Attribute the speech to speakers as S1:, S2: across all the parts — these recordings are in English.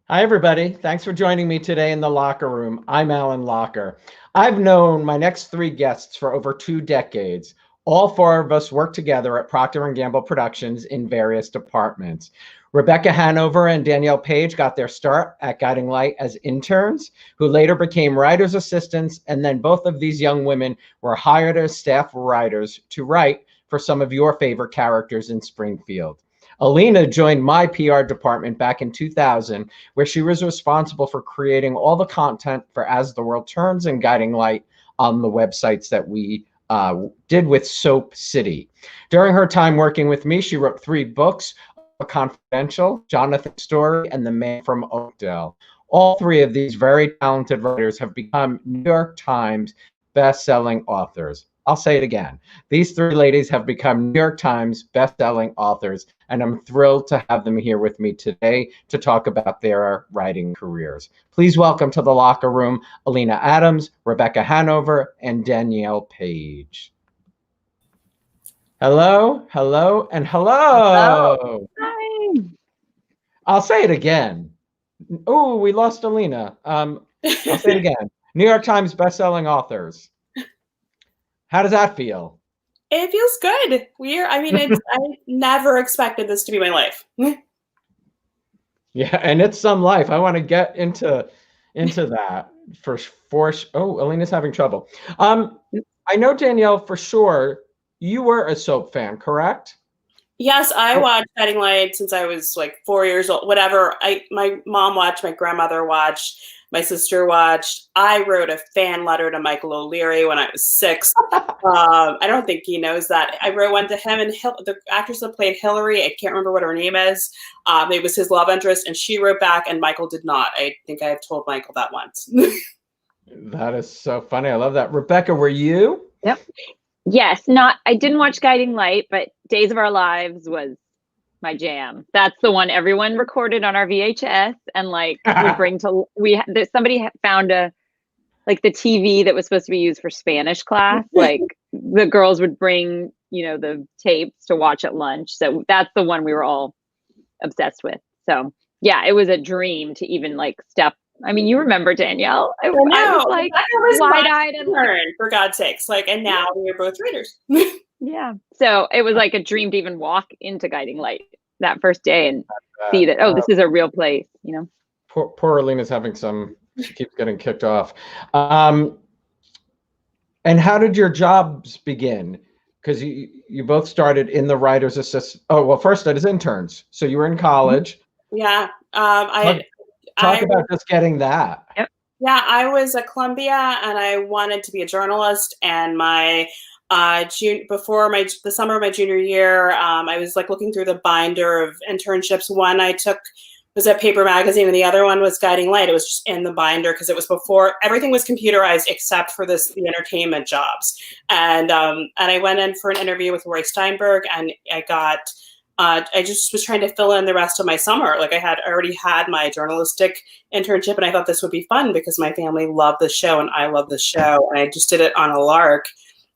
S1: Hi, everybody. Thanks for joining me today in the Locher Room. I'm Alan Locher. I've known my next three guests for over 2 decades. All four of us work together at Procter & Gamble Productions in various departments. Rebecca Hanover and Danielle Paige got their start at Guiding Light as interns, who later became writer's assistants, and then both of these young women were hired as staff writers to write for some of your favorite characters in Springfield. Alina joined my PR department back in 2000, where she was responsible for creating all the content for As the World Turns and Guiding Light on the websites that we did with Soap City. During her time working with me, she wrote 3 books, Confidential, Jonathan's Story, and The Man from Oakdale. All 3 of these very talented writers have become New York Times best-selling authors. I'll say it again. These 3 ladies have become New York Times best-selling authors, and I'm thrilled to have them here with me today to talk about their writing careers. Please welcome to the Locher Room, Alina Adams, Rebecca Hanover, and Danielle Paige. Hello, hello, and hello.
S2: Hello. Hi.
S1: I'll say it again. Oh, we lost Alina. I'll say it again. New York Times best-selling authors. How does that feel?
S3: It feels good. I never expected this to be my life.
S1: Yeah, and it's some life. I want to get into that for oh, Alina's having trouble. I know, Danielle, for sure you were a soap fan, correct?
S3: Yes, I watched Guiding Light since I was like 4 years old. Whatever. My mom watched, my grandmother watched, my sister watched. I wrote a fan letter to Michael O'Leary when I was 6. I don't think he knows that. I wrote one to him, and the actress that played Hillary, I can't remember what her name is. It was his love interest, and she wrote back, and Michael did not. I think I have told Michael that once.
S1: That is so funny. I love that. Rebecca, were you?
S2: Yep. Yes, I didn't watch Guiding Light, but Days of Our Lives was my jam. That's the one everyone recorded on our VHS and would bring to somebody found the TV that was supposed to be used for Spanish class. Like the girls would bring, the tapes to watch at lunch. So that's the one we were all obsessed with. So yeah, it was a dream to even step. I mean, you remember, Danielle? I was wide-eyed and
S3: for God's sakes. And now we're both readers.
S2: Yeah. So it was like a dream to even walk into Guiding Light that first day and see that, this is a real place,
S1: Poor Alina's having she keeps getting kicked off. And how did your jobs begin? Because you both started in the writer's assistant. Oh, well, first as interns. So you were in college.
S3: Yeah.
S1: Talk about just getting that.
S2: Yep.
S3: Yeah, I was at Columbia and I wanted to be a journalist. And the summer of my junior year, I was looking through the binder of internships. One I took was at Paper Magazine, and the other one was Guiding Light. It was just in the binder because it was before everything was computerized except for the entertainment jobs. And I went in for an interview with Roy Steinberg, and I just was trying to fill in the rest of my summer. I already had my journalistic internship, and I thought this would be fun because my family loved the show and I loved the show. And I just did it on a lark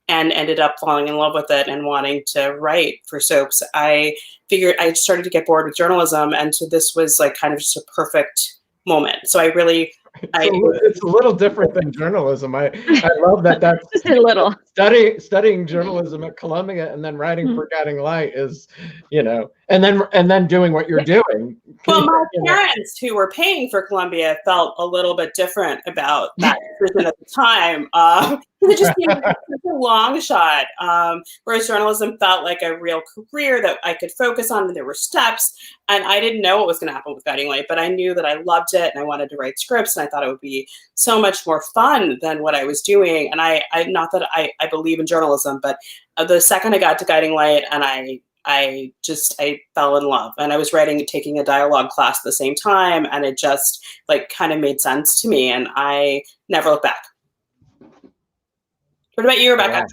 S3: and ended up falling in love with it and wanting to write for soaps. I figured I started to get bored with journalism, and so this was kind of just a perfect moment. So
S1: it's a little different than journalism. I love that. That's
S2: just a little
S1: studying journalism at Columbia and then writing for Guiding Light is, and then doing what you're doing.
S3: Well, my parents who were paying for Columbia felt a little bit different about that decision at the time. It just seemed like such a long shot. Whereas journalism felt like a real career that I could focus on, and there were steps. And I didn't know what was going to happen with Guiding Light, but I knew that I loved it and I wanted to write scripts, and I thought it would be so much more fun than what I was doing. And I not that I believe in journalism, but the second I got to Guiding Light, and I fell in love, and I was taking a dialogue class at the same time, and it just kind of made sense to me, and I never looked back. What about you, Rebecca?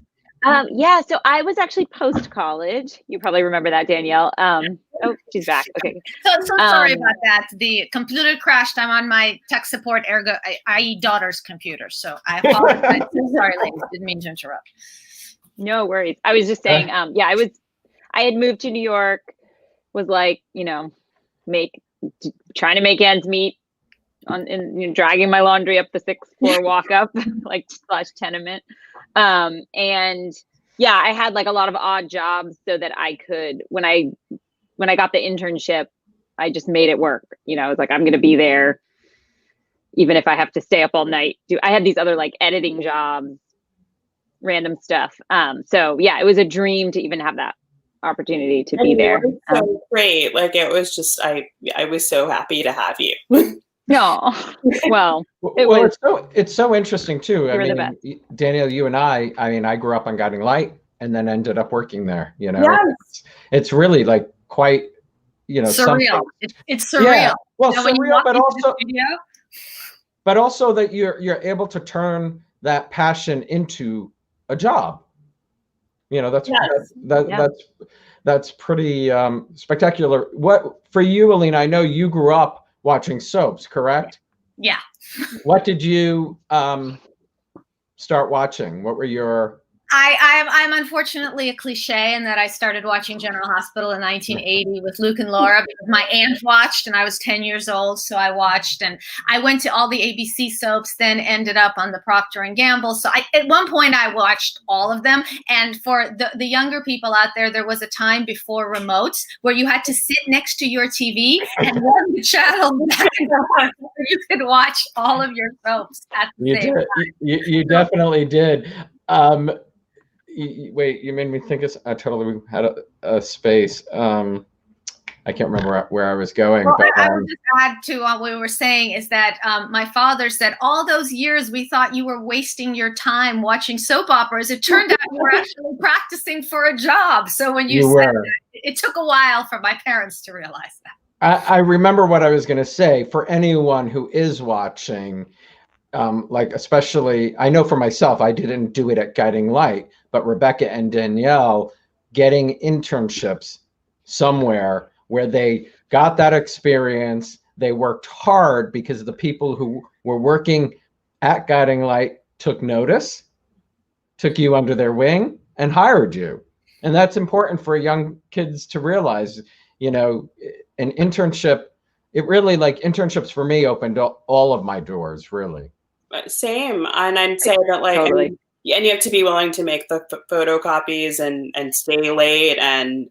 S2: Yeah, so I was actually post-college. You probably remember that, Danielle. Oh, she's back. Okay.
S4: So sorry about that. The computer crashed. I'm on my tech support, i.e. daughter's computer. So I apologize. Sorry, ladies. Didn't mean to interrupt.
S2: No worries. I was just saying, I had moved to New York, was trying to make ends meet, dragging my laundry up the 6th floor walk up, like / tenement. And yeah, I had like a lot of odd jobs so that I could, when I got the internship, I just made it work. I was like, I'm going to be there, even if I have to stay up all night. I had these other like editing jobs, random stuff. So yeah, it was a dream to even have that opportunity to be there.
S3: So great. Like it was just, I was so happy to have you.
S2: No, well,
S1: it's so interesting too.
S2: You were the best.
S1: Danielle, you and I grew up on Guiding Light and then ended up working there.
S3: Yes.
S1: It's really like quite,
S4: surreal. It's surreal.
S1: Yeah. Well, surreal, but also that you're able to turn that passion into a job. That's pretty spectacular. What for you, Alina? I know you grew up watching soaps, correct?
S4: Yeah.
S1: What did you start watching? What were your?
S4: I'm unfortunately a cliche in that I started watching General Hospital in 1980 with Luke and Laura because my aunt watched and I was 10 years old. So I watched and I went to all the ABC soaps, then ended up on the Procter & Gamble. So at one point I watched all of them. And for the younger people out there was a time before remotes where you had to sit next to your TV and run the channel back and forth so you could watch all of your soaps at the same time.
S1: You definitely did. Wait, you made me think I totally had a space. I can't remember where I was going.
S4: Well,
S1: but
S4: I would just add to what we were saying is that my father said all those years we thought you were wasting your time watching soap operas. It turned out you were actually practicing for a job. So when you said that, it took a while for my parents to realize that.
S1: I remember what I was going to say. For anyone who is watching, like especially, I know for myself, I didn't do it at Guiding Light, but Rebecca and Danielle getting internships somewhere where they got that experience, they worked hard because the people who were working at Guiding Light took notice, took you under their wing, and hired you. And that's important for young kids to realize, an internship, it really, like internships for me opened all of my doors, really.
S3: Same. And I'd say that like,
S2: Totally.
S3: And you have to be willing to make the photocopies and stay late. And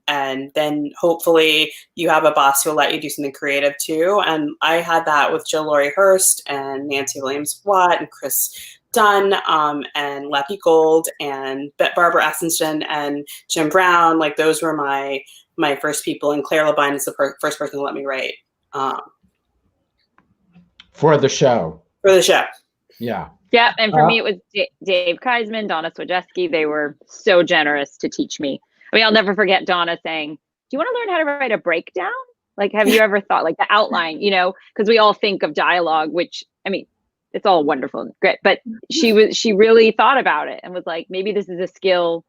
S3: then hopefully you have a boss who'll let you do something creative too. And I had that with Jill Laurie Hurst and Nancy Williams Watt and Chris Dunn and Leppy Gold and Barbara Essenston and Jim Brown. Like those were my first people. And Claire Labine is the first person to let me write.
S1: For the show. Yeah.
S2: Yeah, and for me, it was Dave Keisman, Donna Swajewski. They were so generous to teach me. I mean, I'll never forget Donna saying, "Do you want to learn how to write a breakdown? Like, have you ever thought like the outline? Because we all think of dialogue, which I mean, it's all wonderful and great, but she really thought about it and was like, maybe this is a skill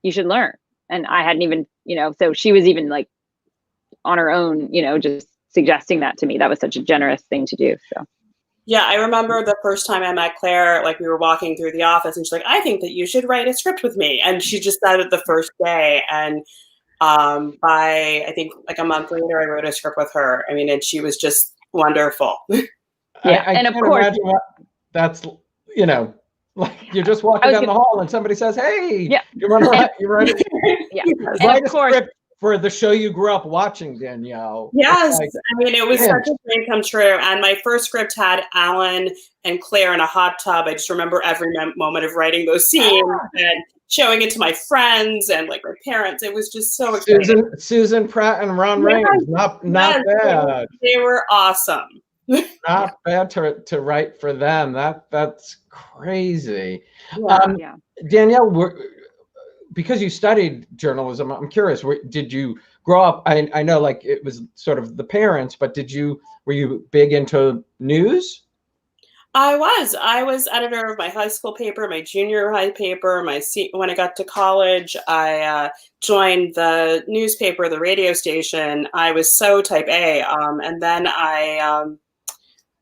S2: you should learn. And I hadn't even, so she was even like on her own, just suggesting that to me. That was such a generous thing to do. So.
S3: Yeah, I remember the first time I met Claire, like we were walking through the office and she's like, I think that you should write a script with me. And she just said it the first day. And by, I think like a month later, I wrote a script with her. I mean, and she was just wonderful.
S2: Yeah,
S1: I
S2: and of
S1: can't
S2: course.
S1: imagine that's, like you're just walking down the hall and somebody says, hey, you want to write it?
S2: Yeah,
S1: write a script for the show you grew up watching, Danielle.
S3: Yes, I mean, it was such a dream come true. And my first script had Alan and Claire in a hot tub. I just remember every moment of writing those scenes and showing it to my friends and like my parents. It was just so exciting.
S1: Susan Pratt and Ron Raines, not bad.
S3: They were awesome.
S1: Not bad to write for them. That's crazy.
S3: Yeah.
S1: Danielle, because you studied journalism, I'm curious, did you grow up, I know like it was sort of the parents, but were you big into news?
S3: I was editor of my high school paper, my junior high paper, when I got to college, I joined the newspaper, the radio station. I was so type A. And then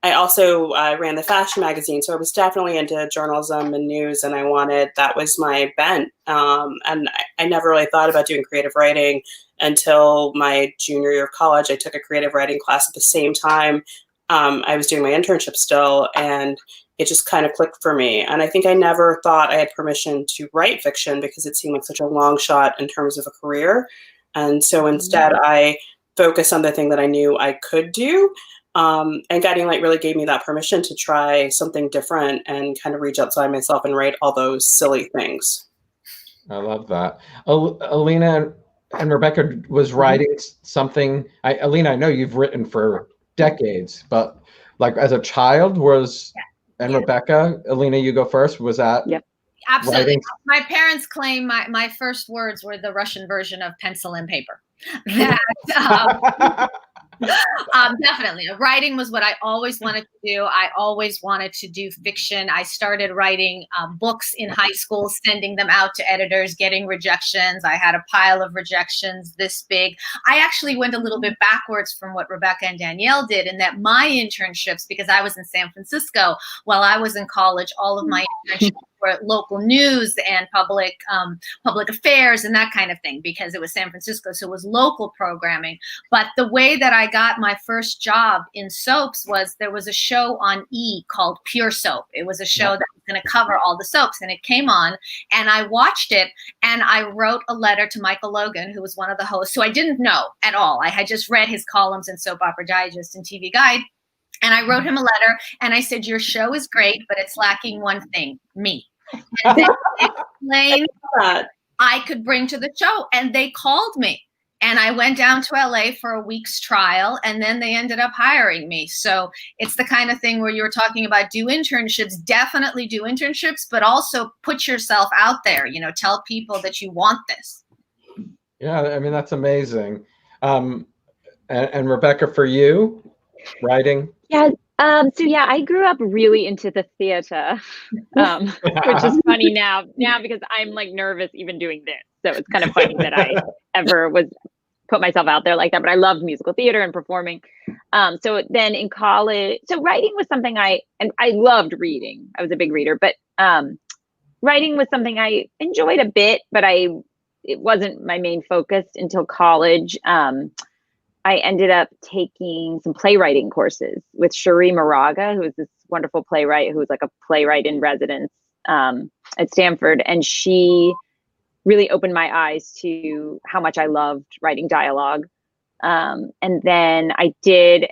S3: I also ran the fashion magazine, so I was definitely into journalism and news, and that was my bent. And I never really thought about doing creative writing until my junior year of college. I took a creative writing class at the same time I was doing my internship still, and it just kind of clicked for me. And I think I never thought I had permission to write fiction because it seemed like such a long shot in terms of a career. And so instead, I focused on the thing that I knew I could do. And Guiding Light really gave me that permission to try something different and kind of reach outside myself and write all those silly things.
S1: I love that. Alina and Rebecca was writing something. Alina, I know you've written for decades, but like as a child and Rebecca, Alina, you go first. Was that?
S2: Yep.
S4: Absolutely.
S1: Writing?
S4: My parents claim my first words were the Russian version of pencil and paper. Definitely. Writing was what I always wanted to do. I always wanted to do fiction. I started writing books in high school, sending them out to editors, getting rejections. I had a pile of rejections this big. I actually went a little bit backwards from what Rebecca and Danielle did, in that my internships, because I was in San Francisco while I was in college, all of my internships were local news and public affairs and that kind of thing, because it was San Francisco, so it was local programming. But the way that I got my first job in soaps was there was a show on E called Pure Soap. It was a show that was going to cover all the soaps, and it came on, and I watched it, and I wrote a letter to Michael Logan, who was one of the hosts, who I didn't know at all. I had just read his columns in Soap Opera Digest and TV Guide. And I wrote him a letter, and I said, your show is great, but it's lacking one thing, me. And then explained that I could bring to the show. And they called me. And I went down to LA for a week's trial, and then they ended up hiring me. So it's the kind of thing where you were talking about, do internships, definitely do internships, but also put yourself out there, tell people that you want this.
S1: Yeah, I mean, that's amazing. And Rebecca, for you, writing?
S2: Yeah. So yeah, I grew up really into the theater, which is funny now because I'm like nervous even doing this. So it's kind of funny that I ever put myself out there like that, but I loved musical theater and performing. So then in college, so writing was something I loved reading. I was a big reader, but writing was something I enjoyed a bit, but it wasn't my main focus until college. I ended up taking some playwriting courses with Cherie Moraga, who is this wonderful playwright who was like a playwright in residence at Stanford. And she really opened my eyes to how much I loved writing dialogue. And then I did,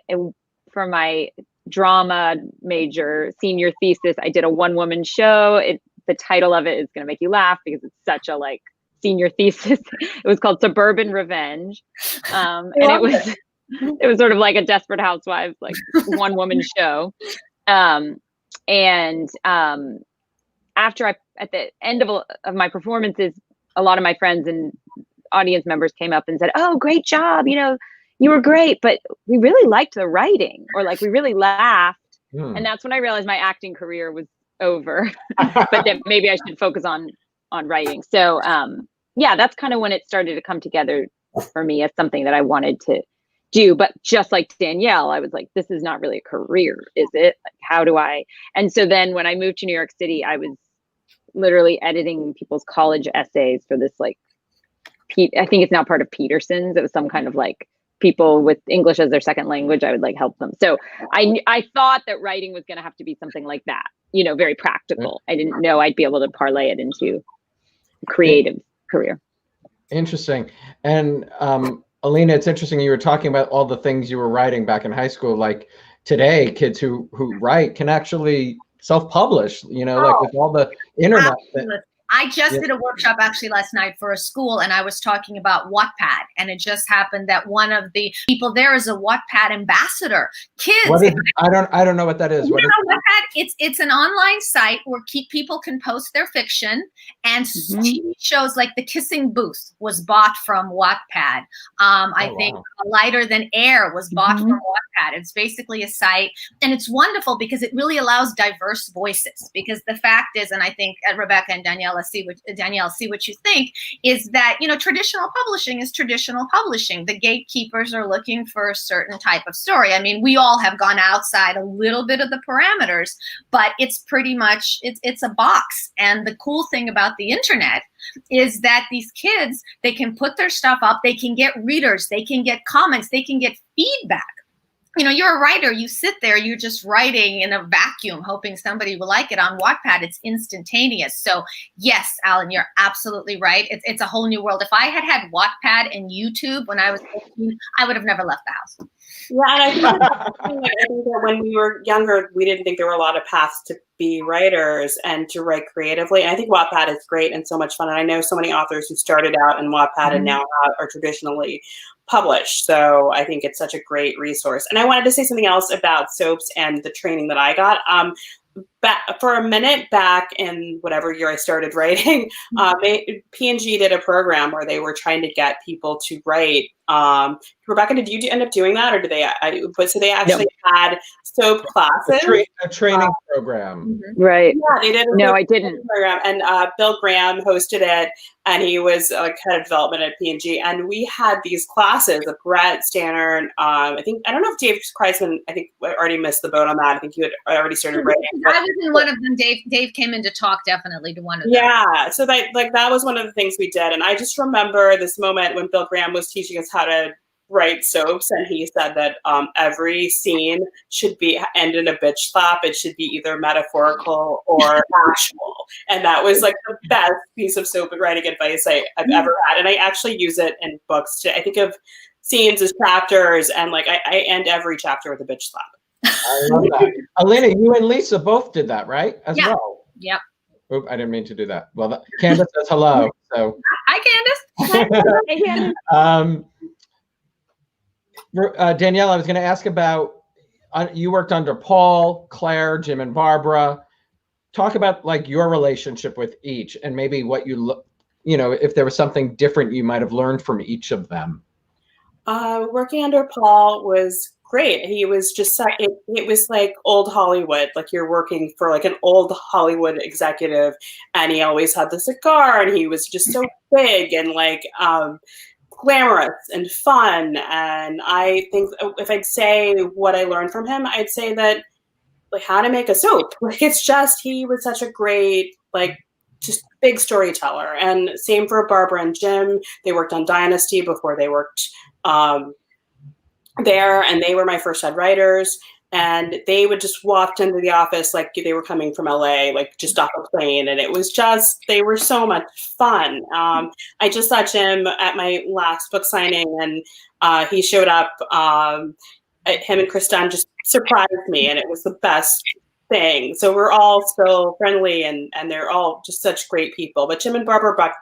S2: for my drama major senior thesis, I did a one-woman show. The title of it is going to make you laugh because it's such a senior thesis. It was called Suburban Revenge. And it was sort of like a Desperate Housewives, one woman show. After at the end of my performances, a lot of my friends and audience members came up and said, "Oh, great job. You were great, but we really liked the writing," or we really laughed. And that's when I realized my acting career was over, but that maybe I should focus on writing. So yeah, that's kind of when it started to come together for me as something that I wanted to do. But just like Danielle, I was like, this is not really a career, is it? How do I? And so then when I moved to New York City, I was literally editing people's college essays for this I think it's now part of Peterson's. It was some kind of people with English as their second language. I would help them. So I thought that writing was going to have to be something like that, very practical. I didn't know I'd be able to parlay it into creative career.
S1: Interesting. And Alina, it's interesting you were talking about all the things you were writing back in high school. Like today, kids who write can actually self-publish, with all the internet.
S4: I just did a workshop actually last night for a school, and I was talking about Wattpad, and it just happened that one of the people there is a Wattpad ambassador. Kids,
S1: I don't know what that is.
S4: Wattpad? It's an online site where people can post their fiction, and TV shows like The Kissing Booth was bought from Wattpad. I think Lighter Than Air was bought from Wattpad. It's basically a site, and it's wonderful because it really allows diverse voices. Because the fact is, and I think Rebecca and Danielle, see what you think, is that traditional publishing is traditional publishing. The gatekeepers are looking for a certain type of story. I mean, we all have gone outside a little bit of the parameters, but it's pretty much it's a box. And the cool thing about the internet is that these kids, they can put their stuff up, they can get readers, they can get comments, they can get feedback. you know, you're a writer, you sit there, you're just writing in a vacuum, hoping somebody will like it. On Wattpad, it's instantaneous. So yes, Alan, you're absolutely right. It's a whole new world. If I had had Wattpad and YouTube when I was 15, I would have never left the house.
S3: Yeah, and I think that when we were younger, we didn't think there were a lot of paths to be writers and to write creatively. And I think Wattpad is great and so much fun. And I know so many authors who started out in Wattpad and now are traditionally published. So I think it's such a great resource. And I wanted to say something else about soaps and the training that I got. For a minute back in whatever year I started writing, P&G did a program where they were trying to get people to write. Rebecca, did you end up doing that, or did they? So they actually had soap classes,
S1: a training program,
S2: right?
S3: Yeah, they did.
S2: No, I didn't.
S3: Program, and Bill Graham hosted it, and he was like head of development at P&G. And we had these classes of Brett Stannard. I don't know if Dave Kreisman, I think already missed the boat on that. I think he had already started writing.
S4: I was in one of them. Dave came in to talk definitely to one of them.
S3: Yeah, so that was one of the things we did. And I just remember this moment when Bill Graham was teaching us how to write soaps, and he said that every scene should end in a bitch slap. It should be either metaphorical or actual. And that was like the best piece of soap writing advice I've ever had. And I actually use it in books I think of scenes as chapters, and like I end every chapter with a bitch slap.
S1: I love that. Alina, you and Lisa both did that, right? As well.
S4: Yep.
S1: Oop, I didn't mean to do that. Well, Candace says hello. So.
S4: Hi, Candace.
S2: Hey, Candace.
S1: Danielle, I was going to ask about, you worked under Paul, Claire, Jim, and Barbara. Talk about like your relationship with each, and maybe what if there was something different you might have learned from each of them.
S3: Working under Paul was great. He was just, it was like old Hollywood, like you're working for like an old Hollywood executive, and he always had the cigar, and he was just so big and like, glamorous and fun. And I think if I'd say what I learned from him, I'd say that like how to make a soap. Like it's just, he was such a great, like just big storyteller. And same for Barbara and Jim. They worked on Dynasty before they worked there, and they were my first head writers. And they would just walk into the office like they were coming from LA, like just off a plane. And it was just, they were so much fun. I just saw Jim at my last book signing, and he showed up. Him and Chris Dunn just surprised me, and it was the best thing. So we're all still friendly, and they're all just such great people. But Jim and Barbara brought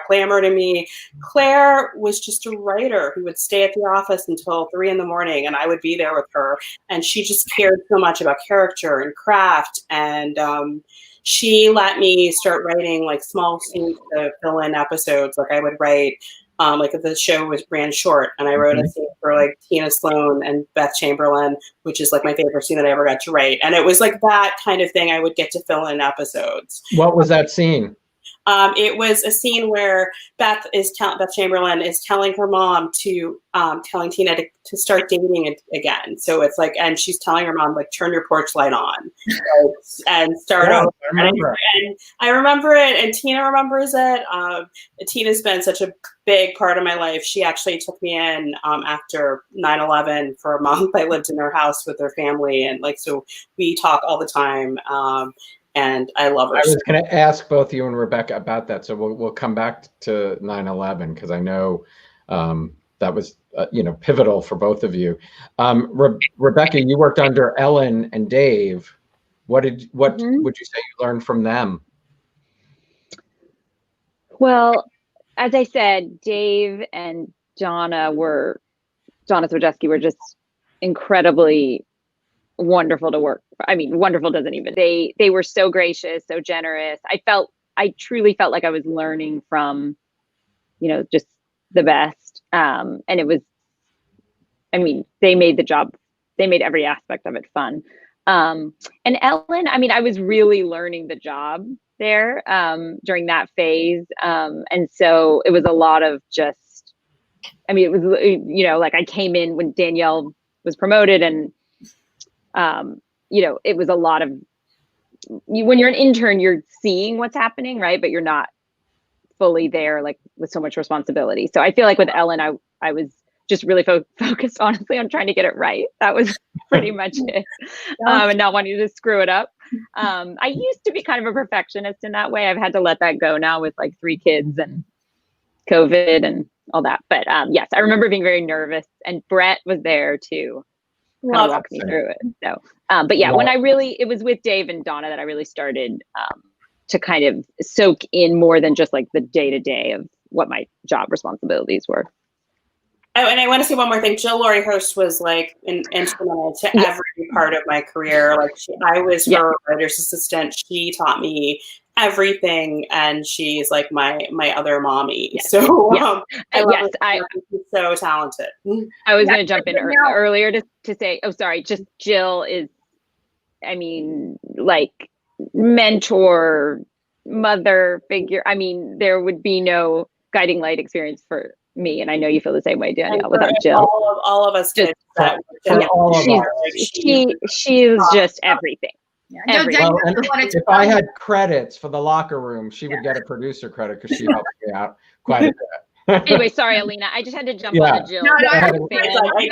S3: glamour to me. Claire was just a writer who would stay at the office until 3 a.m, and I would be there with her. And she just cared so much about character and craft. And she let me start writing like small scenes to fill in episodes. Like I would write, like if the show ran short, and I wrote a scene for like Tina Sloan and Beth Chamberlain, which is like my favorite scene that I ever got to write. And it was like that kind of thing I would get to fill in episodes.
S1: What was that scene?
S3: It was a scene where Beth Chamberlain is telling her mom telling Tina to start dating again. So it's like, and she's telling her mom, like, turn your porch light on and start over. And I remember it, and Tina remembers it. Tina's been such a big part of my life. She actually took me in after 9/11 for a month. I lived in her house with her family, and like, so we talk all the time. And I love her.
S1: I was going to ask both you and Rebecca about that, so we'll come back to 9/11 because I know that was pivotal for both of you. Rebecca, you worked under Ellen and Dave. What would you say you learned from them?
S2: Well, as I said, Dave and Donna Swojewski were just incredibly wonderful to work. I mean, wonderful doesn't even, they were so gracious, so generous. I truly felt like I was learning from, just the best. And it was, I mean, they made every aspect of it fun. And Ellen, I mean, I was really learning the job there during that phase. And so it was a lot of just, I mean, it was, like I came in when Danielle was promoted, and it was a lot of, when you're an intern, you're seeing what's happening, right? But you're not fully there, like with so much responsibility. So I feel like with Ellen, I was just really focused honestly on trying to get it right. That was pretty much it. And not wanting to screw it up. I used to be kind of a perfectionist in that way. I've had to let that go now with like 3 kids and COVID and all that. But yes, I remember being very nervous, and Brett was there to kind of walk me through it. So, but yeah, when it was with Dave and Donna that I really started to kind of soak in more than just like the day-to-day of what my job responsibilities were.
S3: Oh, and I want to say one more thing. Jill Laurie Hurst was like instrumental to every part of my career. Like I was her writer's assistant. She taught me everything, and she's like my other mommy. So I love her. She's so talented.
S2: I was going to jump in earlier to say, just Jill is, I mean, like mentor, mother figure. I mean, there would be no Guiding Light experience for me, and I know you feel the same way, Danielle, without Jill.
S3: All of us did that.
S2: She is just everything.
S1: Well, if I had credits for the Locker Room, she would get a producer credit because she helped me out quite a bit.
S2: Anyway, sorry, Alina. I just had to jump on the Jill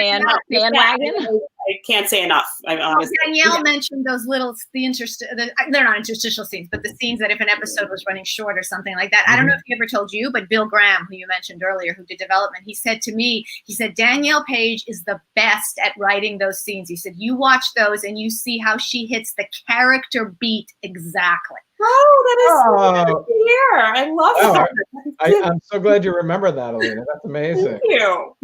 S2: bandwagon.
S3: I can't say enough.
S4: Danielle mentioned those little, they're not interstitial scenes, but the scenes that if an episode was running short or something like that. I don't know if he ever told you, but Bill Graham, who you mentioned earlier, who did development, he said to me, Danielle Paige is the best at writing those scenes. He said, you watch those and you see how she hits the character beat exactly.
S3: Oh, that is so good to hear. I love that.
S1: I'm so glad you remember that, Alina. That's amazing.
S3: Thank you.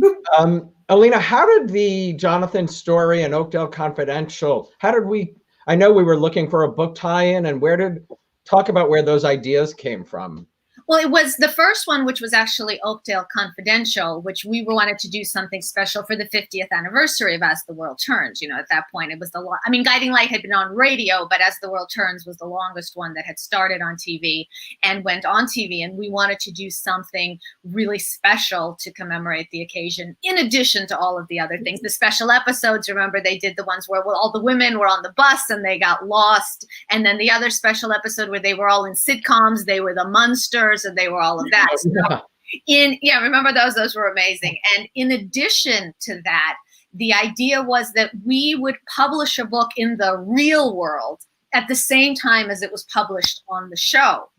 S1: Alina, how did the Jonathan story and Oakdale Confidential, I know we were looking for a book tie-in, and talk about where those ideas came from.
S4: Well, it was the first one, which was actually Oakdale Confidential, which we wanted to do something special for the 50th anniversary of As the World Turns. You know, at that point, it was Guiding Light had been on radio, but As the World Turns was the longest one that had started on TV and went on TV. And we wanted to do something really special to commemorate the occasion, in addition to all of the other things. The special episodes, remember, they did the ones where all the women were on the bus and they got lost. And then the other special episode where they were all in sitcoms, they were the Munsters, and they were all of that. So remember those? Those were amazing. And in addition to that, the idea was that we would publish a book in the real world at the same time as it was published on the show.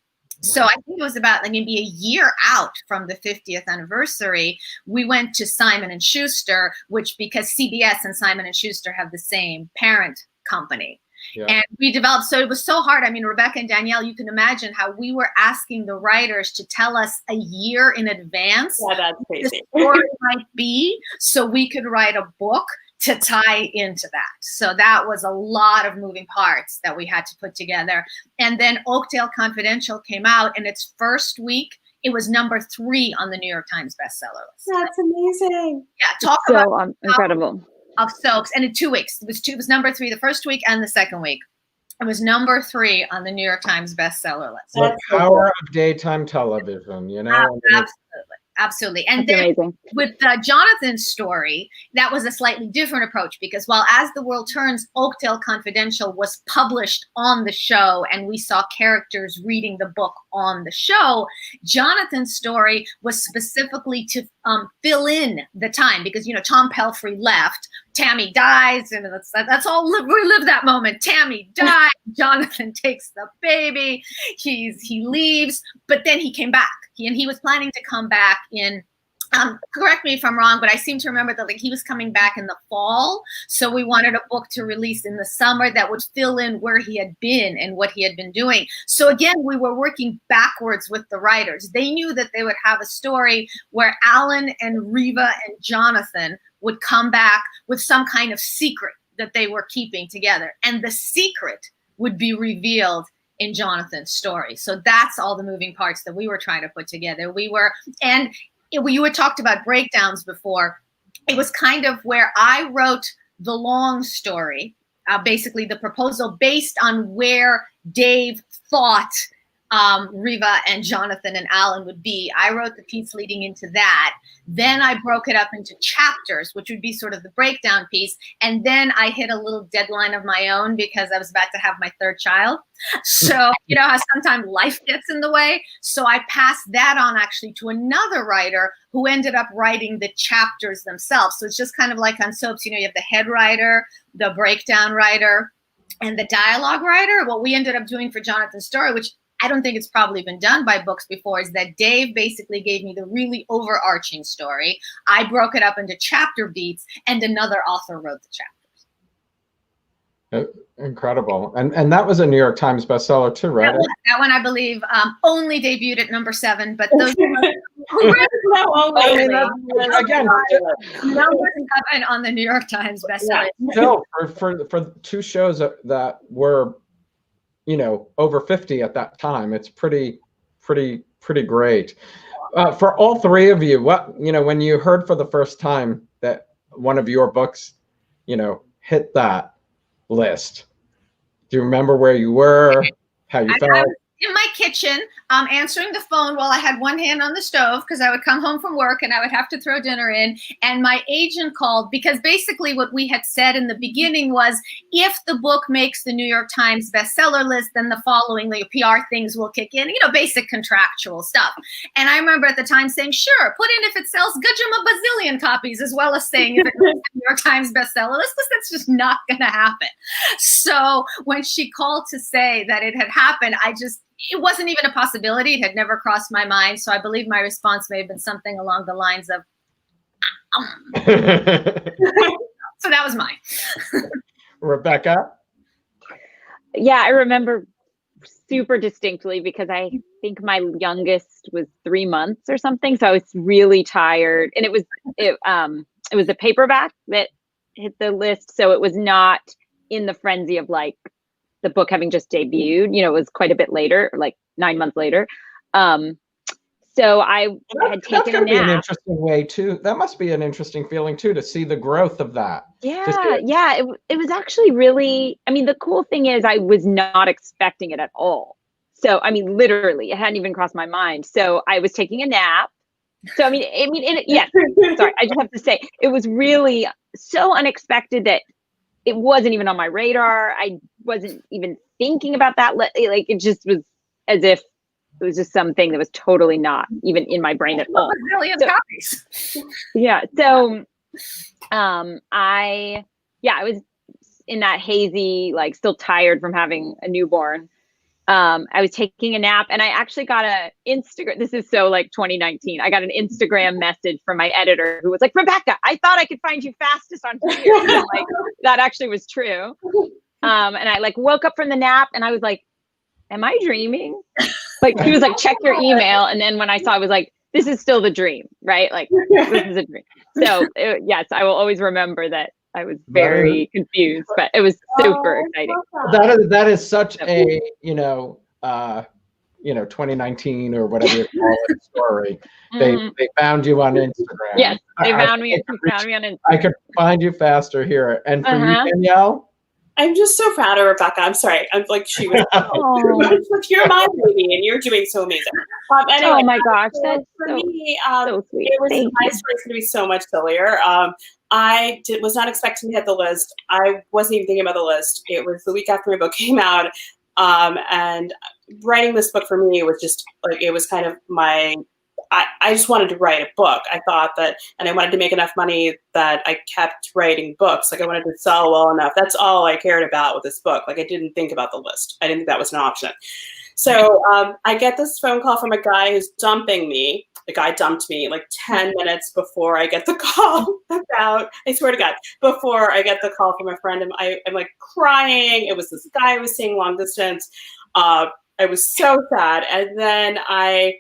S4: So I think it was about maybe a year out from the 50th anniversary, we went to Simon & Schuster, because CBS and Simon & Schuster have the same parent company. Yeah. And we developed, so it was so hard. I mean, Rebecca and Danielle, you can imagine how we were asking the writers to tell us a year in advance
S3: what the
S4: story might be, so we could write a book to tie into that. So that was a lot of moving parts that we had to put together. And then Oakdale Confidential came out, and its first week, it was number 3 on the New York Times bestseller list.
S3: That's amazing.
S4: Yeah, talk about
S2: incredible.
S4: Of soaps, and in 2 weeks, it was number 3 the first week and the second week. It was number 3 on the New York Times bestseller list.
S1: The power of daytime television, you know.
S4: Absolutely. And then amazing. With Jonathan's story, that was a slightly different approach, because while As the World Turns, Oakdale Confidential was published on the show and we saw characters reading the book on the show, Jonathan's story was specifically to fill in the time, because, Tom Pelfrey left, Tammy dies, and that's all, we live that moment. Tammy died, Jonathan takes the baby, he leaves, but then he came back. He was planning to come back in, correct me if I'm wrong, but I seem to remember that he was coming back in the fall. So we wanted a book to release in the summer that would fill in where he had been and what he had been doing. So again, we were working backwards with the writers. They knew that they would have a story where Alan and Reva and Jonathan would come back with some kind of secret that they were keeping together. And the secret would be revealed in Jonathan's story. So that's all the moving parts that we were trying to put together. You had talked about breakdowns before. It was kind of where I wrote the long story, basically the proposal based on where Dave thought Riva and Jonathan and Alan would be. I wrote the piece leading into that. Then I broke it up into chapters, which would be sort of the breakdown piece. And then I hit a little deadline of my own because I was about to have my third child. So, you know how sometimes life gets in the way. So I passed that on actually to another writer who ended up writing the chapters themselves. So it's just kind of like on soaps, you know, you have the head writer, the breakdown writer, and the dialogue writer. What we ended up doing for Jonathan's story, which I don't think it's probably been done by books before, is that Dave basically gave me the really overarching story. I broke it up into chapter beats, and another author wrote the chapters.
S1: Incredible. And that was a New York Times bestseller too, right?
S4: That one, I believe, only debuted at number 7, but those
S1: again,
S4: numbers 7 on the New York Times bestseller.
S1: Still, for two shows that were, you know, over 50 at that time, it's pretty great. For all three of you, what, you know, when you heard for the first time that one of your books, you know, hit that list, do you remember where you were, how you felt?
S4: I was in my kitchen, answering the phone while I had one hand on the stove, because I would come home from work and I would have to throw dinner in. And my agent called, because basically what we had said in the beginning was, if the book makes the New York Times bestseller list, then the following PR things will kick in, you know, basic contractual stuff. And I remember at the time saying, sure, put in if it sells a bazillion copies, as well as saying if it makes the New York Times bestseller list, because that's just not going to happen. So when she called to say that it had happened, it wasn't even a possibility. It had never crossed my mind. So I believe my response may have been something along the lines of, so that was mine.
S1: Rebecca?
S2: Yeah, I remember super distinctly because I think my youngest was 3 months or something. So I was really tired, and it was a paperback that hit the list. So it was not in the frenzy of like the book having just debuted, you know, it was quite a bit later, like 9 months later. So I had taken a nap.
S1: Be an interesting way too. That must be an interesting feeling too, to see the growth of that.
S2: Yeah. It was actually really, I mean, the cool thing is I was not expecting it at all. So, I mean, literally, it hadn't even crossed my mind. So I was taking a nap. So, yes, sorry, I just have to say, it was really so unexpected that it wasn't even on my radar. I wasn't even thinking about that. Like, it just was as if it was just something that was totally not even in my brain at all.
S4: Copies.
S2: Yeah. So, I was in that hazy, like still tired from having a newborn. I was taking a nap, and I actually got a Instagram. This is so like 2019. I got an Instagram message from my editor who was like, Rebecca, I thought I could find you fastest on Twitter. And like, that actually was true. And I like woke up from the nap and I was like, am I dreaming? Like, he was like, check your email. And then when I saw, I was like, this is still the dream, right? Like, this is a dream. So yes, I will always remember that. I was very confused, but it was super exciting.
S1: That is such a, 2019 or whatever you call it story. They found you on Instagram.
S2: Yes, they found me on Instagram.
S1: I could find you faster here. And for you, Danielle?
S3: I'm just so proud of Rebecca. I'm sorry. I'm like, she was, you're my baby and you're doing so amazing. Anyway,
S2: oh my gosh. That's
S3: for me,
S2: so sweet.
S3: My story's going to be so much sillier. I was not expecting to hit the list. I wasn't even thinking about the list. It was the week after my book came out. And writing this book for me was just like, it was kind of I just wanted to write a book. I thought that, and I wanted to make enough money that I kept writing books. Like, I wanted to sell well enough. That's all I cared about with this book. Like, I didn't think about the list. I didn't think that was an option. So I get this phone call from a guy who's dumping me. The guy dumped me like 10 minutes before I get the call I swear to God, before I get the call from a friend. I'm like crying. It was this guy I was seeing long distance. I was so sad. And then I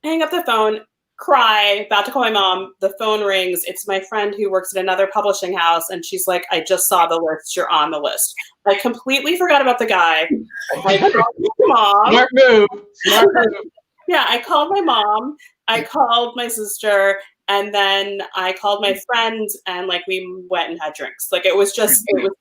S3: hang up the phone, cry, about to call my mom. The phone rings. It's my friend who works at another publishing house. And she's like, I just saw the list. You're on the list. I completely forgot about the guy. I called my mom.
S1: Smart move.
S3: Yeah, I called my mom. I called my sister. And then I called my friend, and like we went and had drinks. Like, it was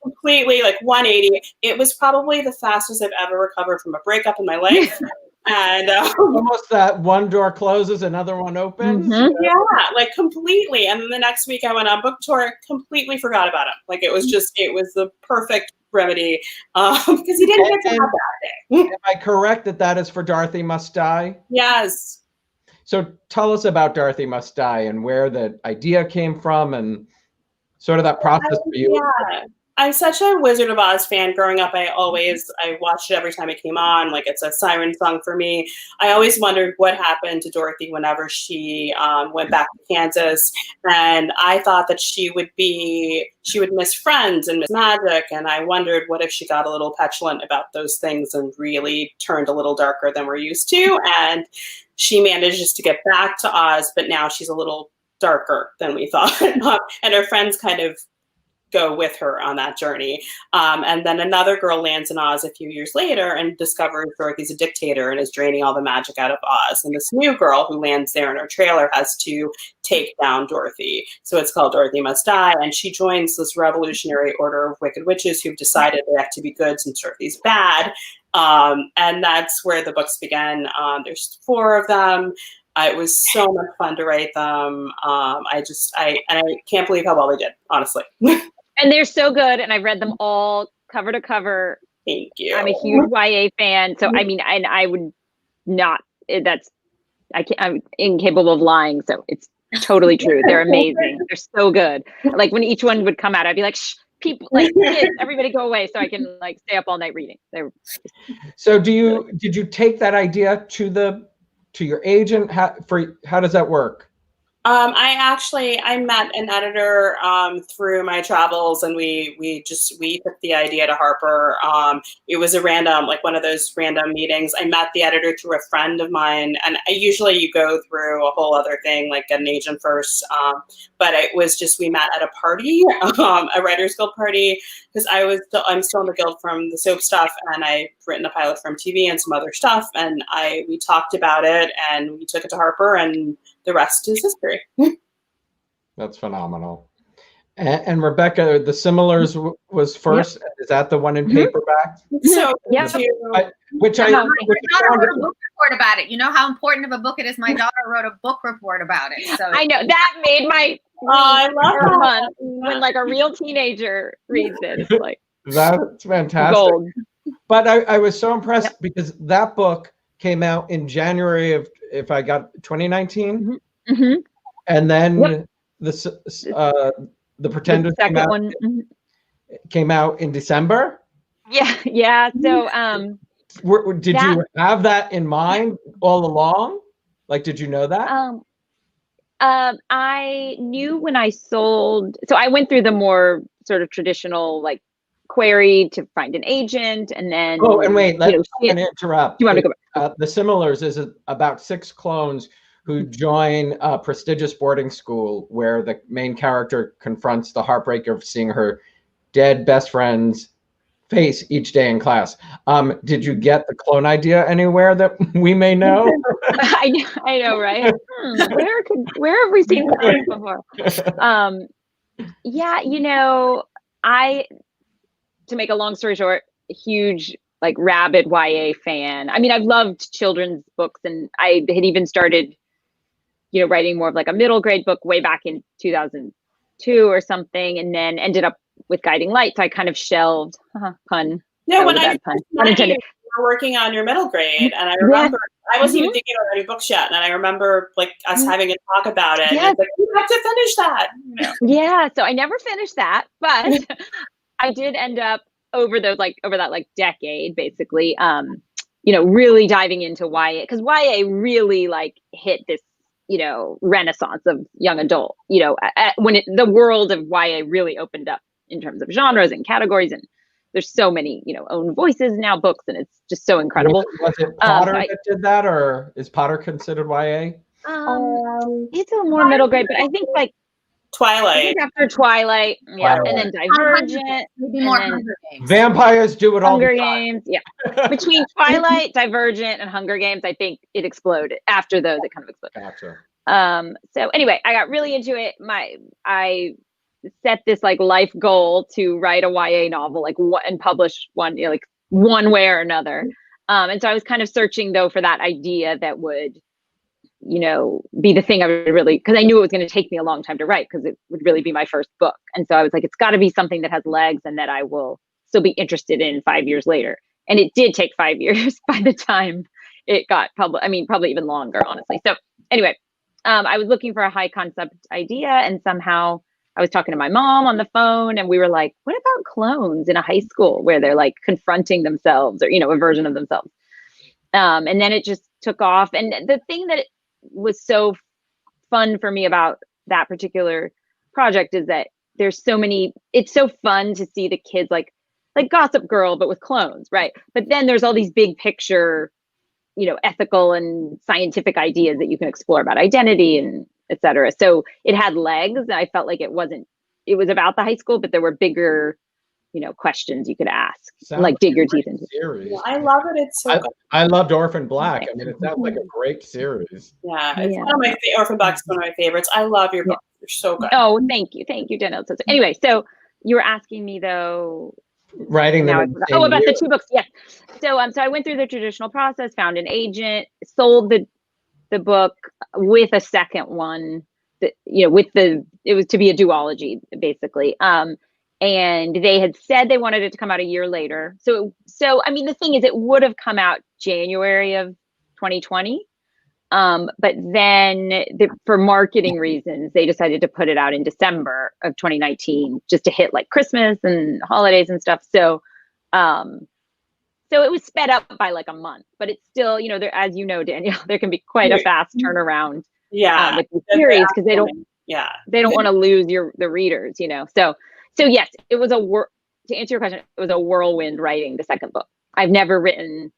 S3: completely like 180. It was probably the fastest I've ever recovered from a breakup in my life. And
S1: almost that one door closes, another one opens.
S3: yeah, like completely. And then the next week I went on book tour, completely forgot about him. Like it was the perfect remedy because he didn't get to have that day.
S1: Am I correct that is for Dorothy Must Die?
S3: Yes.
S1: So tell us about Dorothy Must Die and where the idea came from and sort of that process for you.
S3: Yeah. I'm such a Wizard of Oz fan. Growing up, I watched it every time it came on. Like it's a siren song for me. I always wondered what happened to Dorothy whenever she went back to Kansas, and I thought that she would miss friends and miss magic. And I wondered what if she got a little petulant about those things and really turned a little darker than we're used to. And she manages to get back to Oz, but now she's a little darker than we thought. And her friends kind of go with her on that journey. And then another girl lands in Oz a few years later and discovers Dorothy's a dictator and is draining all the magic out of Oz. And this new girl who lands there in her trailer has to take down Dorothy. So it's called Dorothy Must Die. And she joins this revolutionary order of wicked witches who've decided they have to be good since Dorothy's bad. And that's where the books began. There's 4 of them. It was so much fun to write them. I can't believe how well they did, honestly.
S2: And they're so good. And I've read them all cover to cover.
S3: Thank you.
S2: I'm a huge YA fan. So, I mean, and I would not, I'm incapable of lying. So it's totally true. They're amazing. They're so good. Like when each one would come out, I'd be like, shh, people, like kids, everybody go away so I can like stay up all night reading.
S1: So did you take that idea to your agent? How does that work?
S3: I met an editor through my travels, and we took the idea to Harper. It was one of those random meetings. I met the editor through a friend of mine, and usually you go through a whole other thing, like get an agent first. But it was just we met at a party, a Writers Guild party, because I'm still in the guild from the soap stuff, and I've written a pilot from TV and some other stuff, and we talked about it, and we took it to Harper, and the rest is history.
S1: That's phenomenal. And Rebecca, The Similars was first. Yep. Is that the one in paperback?
S3: So,
S2: yeah.
S4: My daughter wrote a book report about it. You know how important of a book it is? My daughter wrote a book report about it. So
S2: I know that made my
S3: I love
S2: fun when like a real teenager reads it. It's like
S1: that's fantastic.
S2: Gold.
S1: But I was so impressed because that book came out in January of 2019, and then the Pretenders came out in December.
S2: Yeah. So
S1: did you have that in mind all along? Like, did you know that?
S2: I knew when I sold. So I went through the more sort of traditional like query to find an agent, and then
S1: and wait, let me interrupt.
S2: You want to go back?
S1: The Similars is about 6 clones who join a prestigious boarding school where the main character confronts the heartbreak of seeing her dead best friend's face each day in class. Did you get the clone idea anywhere that we may know?
S2: I know, right? Where have we seen clones before? Yeah, to make a long story short, huge, like rabid YA fan. I mean, I've loved children's books, and I had even started, writing more of like a middle grade book way back in 2002 or something, and then ended up with Guiding Light. So I kind of shelved, pun.
S3: Yeah, when I you were working on your middle grade, and I remember I wasn't even thinking about any books yet, and I remember like us having a talk about it.
S2: Yes.
S3: And like, you have to finish that.
S2: Yeah, so I never finished that, but I did end up over that like decade, basically, really diving into YA, because YA really like hit this, renaissance of young adult, when the world of YA really opened up in terms of genres and categories, and there's so many, own voices now, books, and it's just so incredible.
S1: Was it Potter that did that, or is Potter considered YA?
S2: It's a more middle grade, but I think like
S3: Twilight.
S2: After Twilight, and then Divergent,
S4: maybe more Hunger Games.
S1: Vampires do it all.
S2: Hunger Games, yeah. Between Twilight, Divergent, and Hunger Games, I think it exploded. After those, it kind of exploded.
S1: Gotcha.
S2: So anyway, I got really into it. I set this like life goal to write a YA novel, and publish one, like one way or another. And so I was kind of searching though for that idea that would, be the thing I would really, because I knew it was going to take me a long time to write because it would really be my first book. And so I was like, it's got to be something that has legs and that I will still be interested in 5 years later. And it did take 5 years by the time it got published. I mean, probably even longer, honestly. So anyway, I was looking for a high concept idea, and somehow I was talking to my mom on the phone, and we were like, what about clones in a high school where they're like confronting themselves or, a version of themselves? And then it just took off. And the thing that was so fun for me about that particular project is that there's so many, it's so fun to see the kids like Gossip Girl, but with clones, right? But then there's all these big picture, ethical and scientific ideas that you can explore about identity and et cetera. So it had legs. And I felt like it was about the high school, but there were bigger, questions you could ask, and like dig your teeth into.
S1: Series.
S3: Yeah, I love it. It's so good.
S1: I loved Orphan Black. I mean, it sounds like a great series.
S3: Yeah, it's one of my Orphan Black's one of my favorites. I love your book. You're so good.
S2: Oh, thank you, Danielle. So anyway, so you were asking me though.
S1: Writing them.
S2: About the 2 books. Yes. So so I went through the traditional process, found an agent, sold the book with a second one. That it was to be a duology basically. And they had said they wanted it to come out a year later. So I mean, the thing is, it would have come out January of 2020. But then for marketing reasons, they decided to put it out in December of 2019, just to hit like Christmas and holidays and stuff. So it was sped up by like a month, but it's still, there, as you know, Danielle, there can be quite a fast turnaround.
S3: Yeah,
S2: with the series, because they don't want to lose the readers, So yes, it was to answer your question, it was a whirlwind writing the second book. I've never written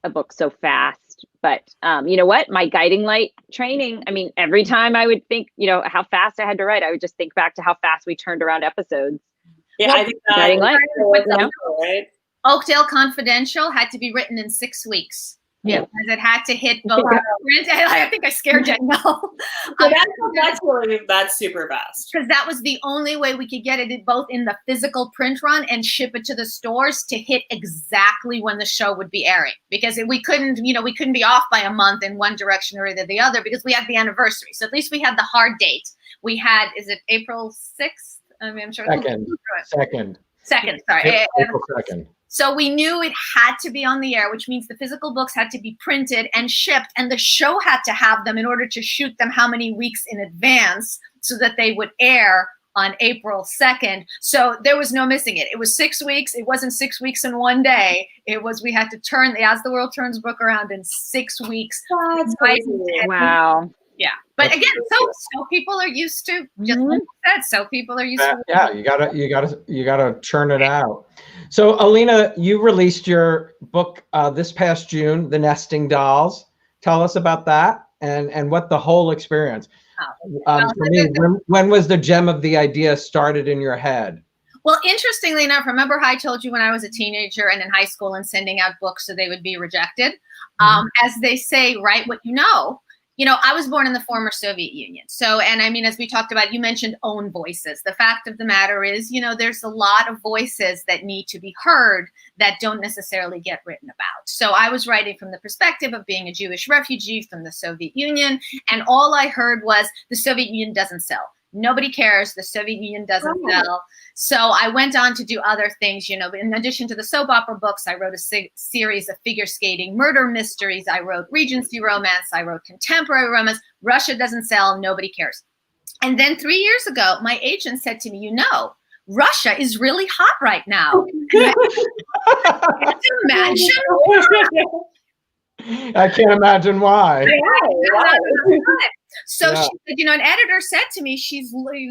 S2: a book so fast, but you know what? My guiding light training, I mean, every time I would think, how fast I had to write, I would just think back to how fast we turned around episodes.
S3: Yeah, I think
S2: guiding light.
S3: Right?
S4: Oakdale Confidential had to be written in 6 weeks.
S2: Yeah,
S4: because it had to hit both print. I think I scared Danielle.
S3: So that's super fast.
S4: Because that was the only way we could get it both in the physical print run and ship it to the stores to hit exactly when the show would be airing. Because we couldn't be off by a month in one direction or either the other, because we had the anniversary. So at least we had the hard date. We had, is it April 6th? I mean, I'm sure.
S1: Second.
S4: Sorry.
S1: April 2nd.
S4: So we knew it had to be on the air, which means the physical books had to be printed and shipped, and the show had to have them in order to shoot them how many weeks in advance so that they would air on April 2nd. So there was no missing it. It was 6 weeks. It wasn't 6 weeks in one day. It was, we had to turn the As the World Turns book around in 6 weeks.
S3: That's crazy.
S2: Wow.
S4: Yeah. But again, so people are used to, just like you said, so people are used to.
S1: Yeah, you gotta churn it out. So Alina, you released your book this past June, The Nesting Dolls. Tell us about that and what the whole experience. For me, when was the gem of the idea started in your head?
S4: Well, interestingly enough, remember how I told you when I was a teenager and in high school and sending out books so they would be rejected? As they say, write what you know. I was born in the former Soviet Union. So, and I mean, as we talked about, you mentioned own voices. The fact of the matter is, there's a lot of voices that need to be heard that don't necessarily get written about. So I was writing from the perspective of being a Jewish refugee from the Soviet Union. And all I heard was the Soviet Union doesn't sell. Nobody cares. The Soviet Union doesn't sell. So I went on to do other things, in addition to the soap opera books, I wrote a series of figure skating murder mysteries. I wrote Regency romance. I wrote contemporary romance. Russia doesn't sell. Nobody cares. And then 3 years ago, my agent said to me, Russia is really hot right now. Can you imagine?
S1: I can't imagine why.
S4: So she said, an editor said to me,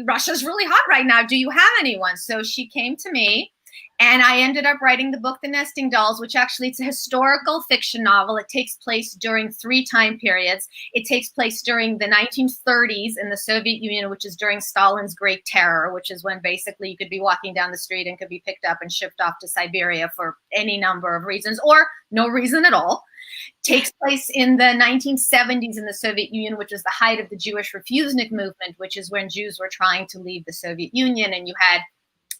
S4: Russia's really hot right now. Do you have anyone? So she came to me, and I ended up writing the book, The Nesting Dolls, which actually it's a historical fiction novel. It takes place during 3 time periods. It takes place during the 1930s in the Soviet Union, which is during Stalin's Great Terror, which is when basically you could be walking down the street and could be picked up and shipped off to Siberia for any number of reasons or no reason at all. Takes place in the 1970s in the Soviet Union, which was the height of the Jewish refusnik movement, which is when Jews were trying to leave the Soviet Union. And you had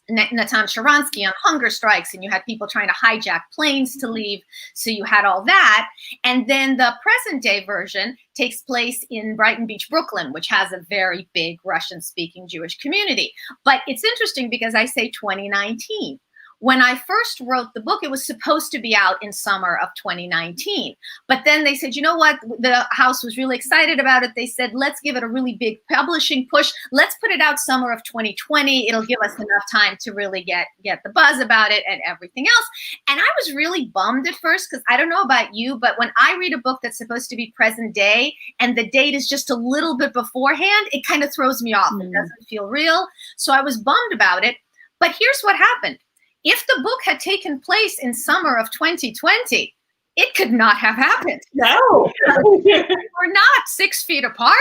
S4: Natan Sharansky on hunger strikes, and you had people trying to hijack planes to leave. So you had all that. And then the present day version takes place in Brighton Beach, Brooklyn, which has a very big Russian-speaking Jewish community. But it's interesting because I say 2019. When I first wrote the book, it was supposed to be out in summer of 2019. But then they said, you know what? The house was really excited about it. They said, let's give it a really big publishing push. Let's put it out summer of 2020. It'll give us enough time to really get the buzz about it and everything else. And I was really bummed at first because I don't know about you, but when I read a book that's supposed to be present day and the date is just a little bit beforehand, it kind of throws me off. It doesn't feel real. So I was bummed about it. But here's what happened. If the book had taken place in summer of 2020, it could not have happened.
S3: No.
S4: We're not 6 feet apart.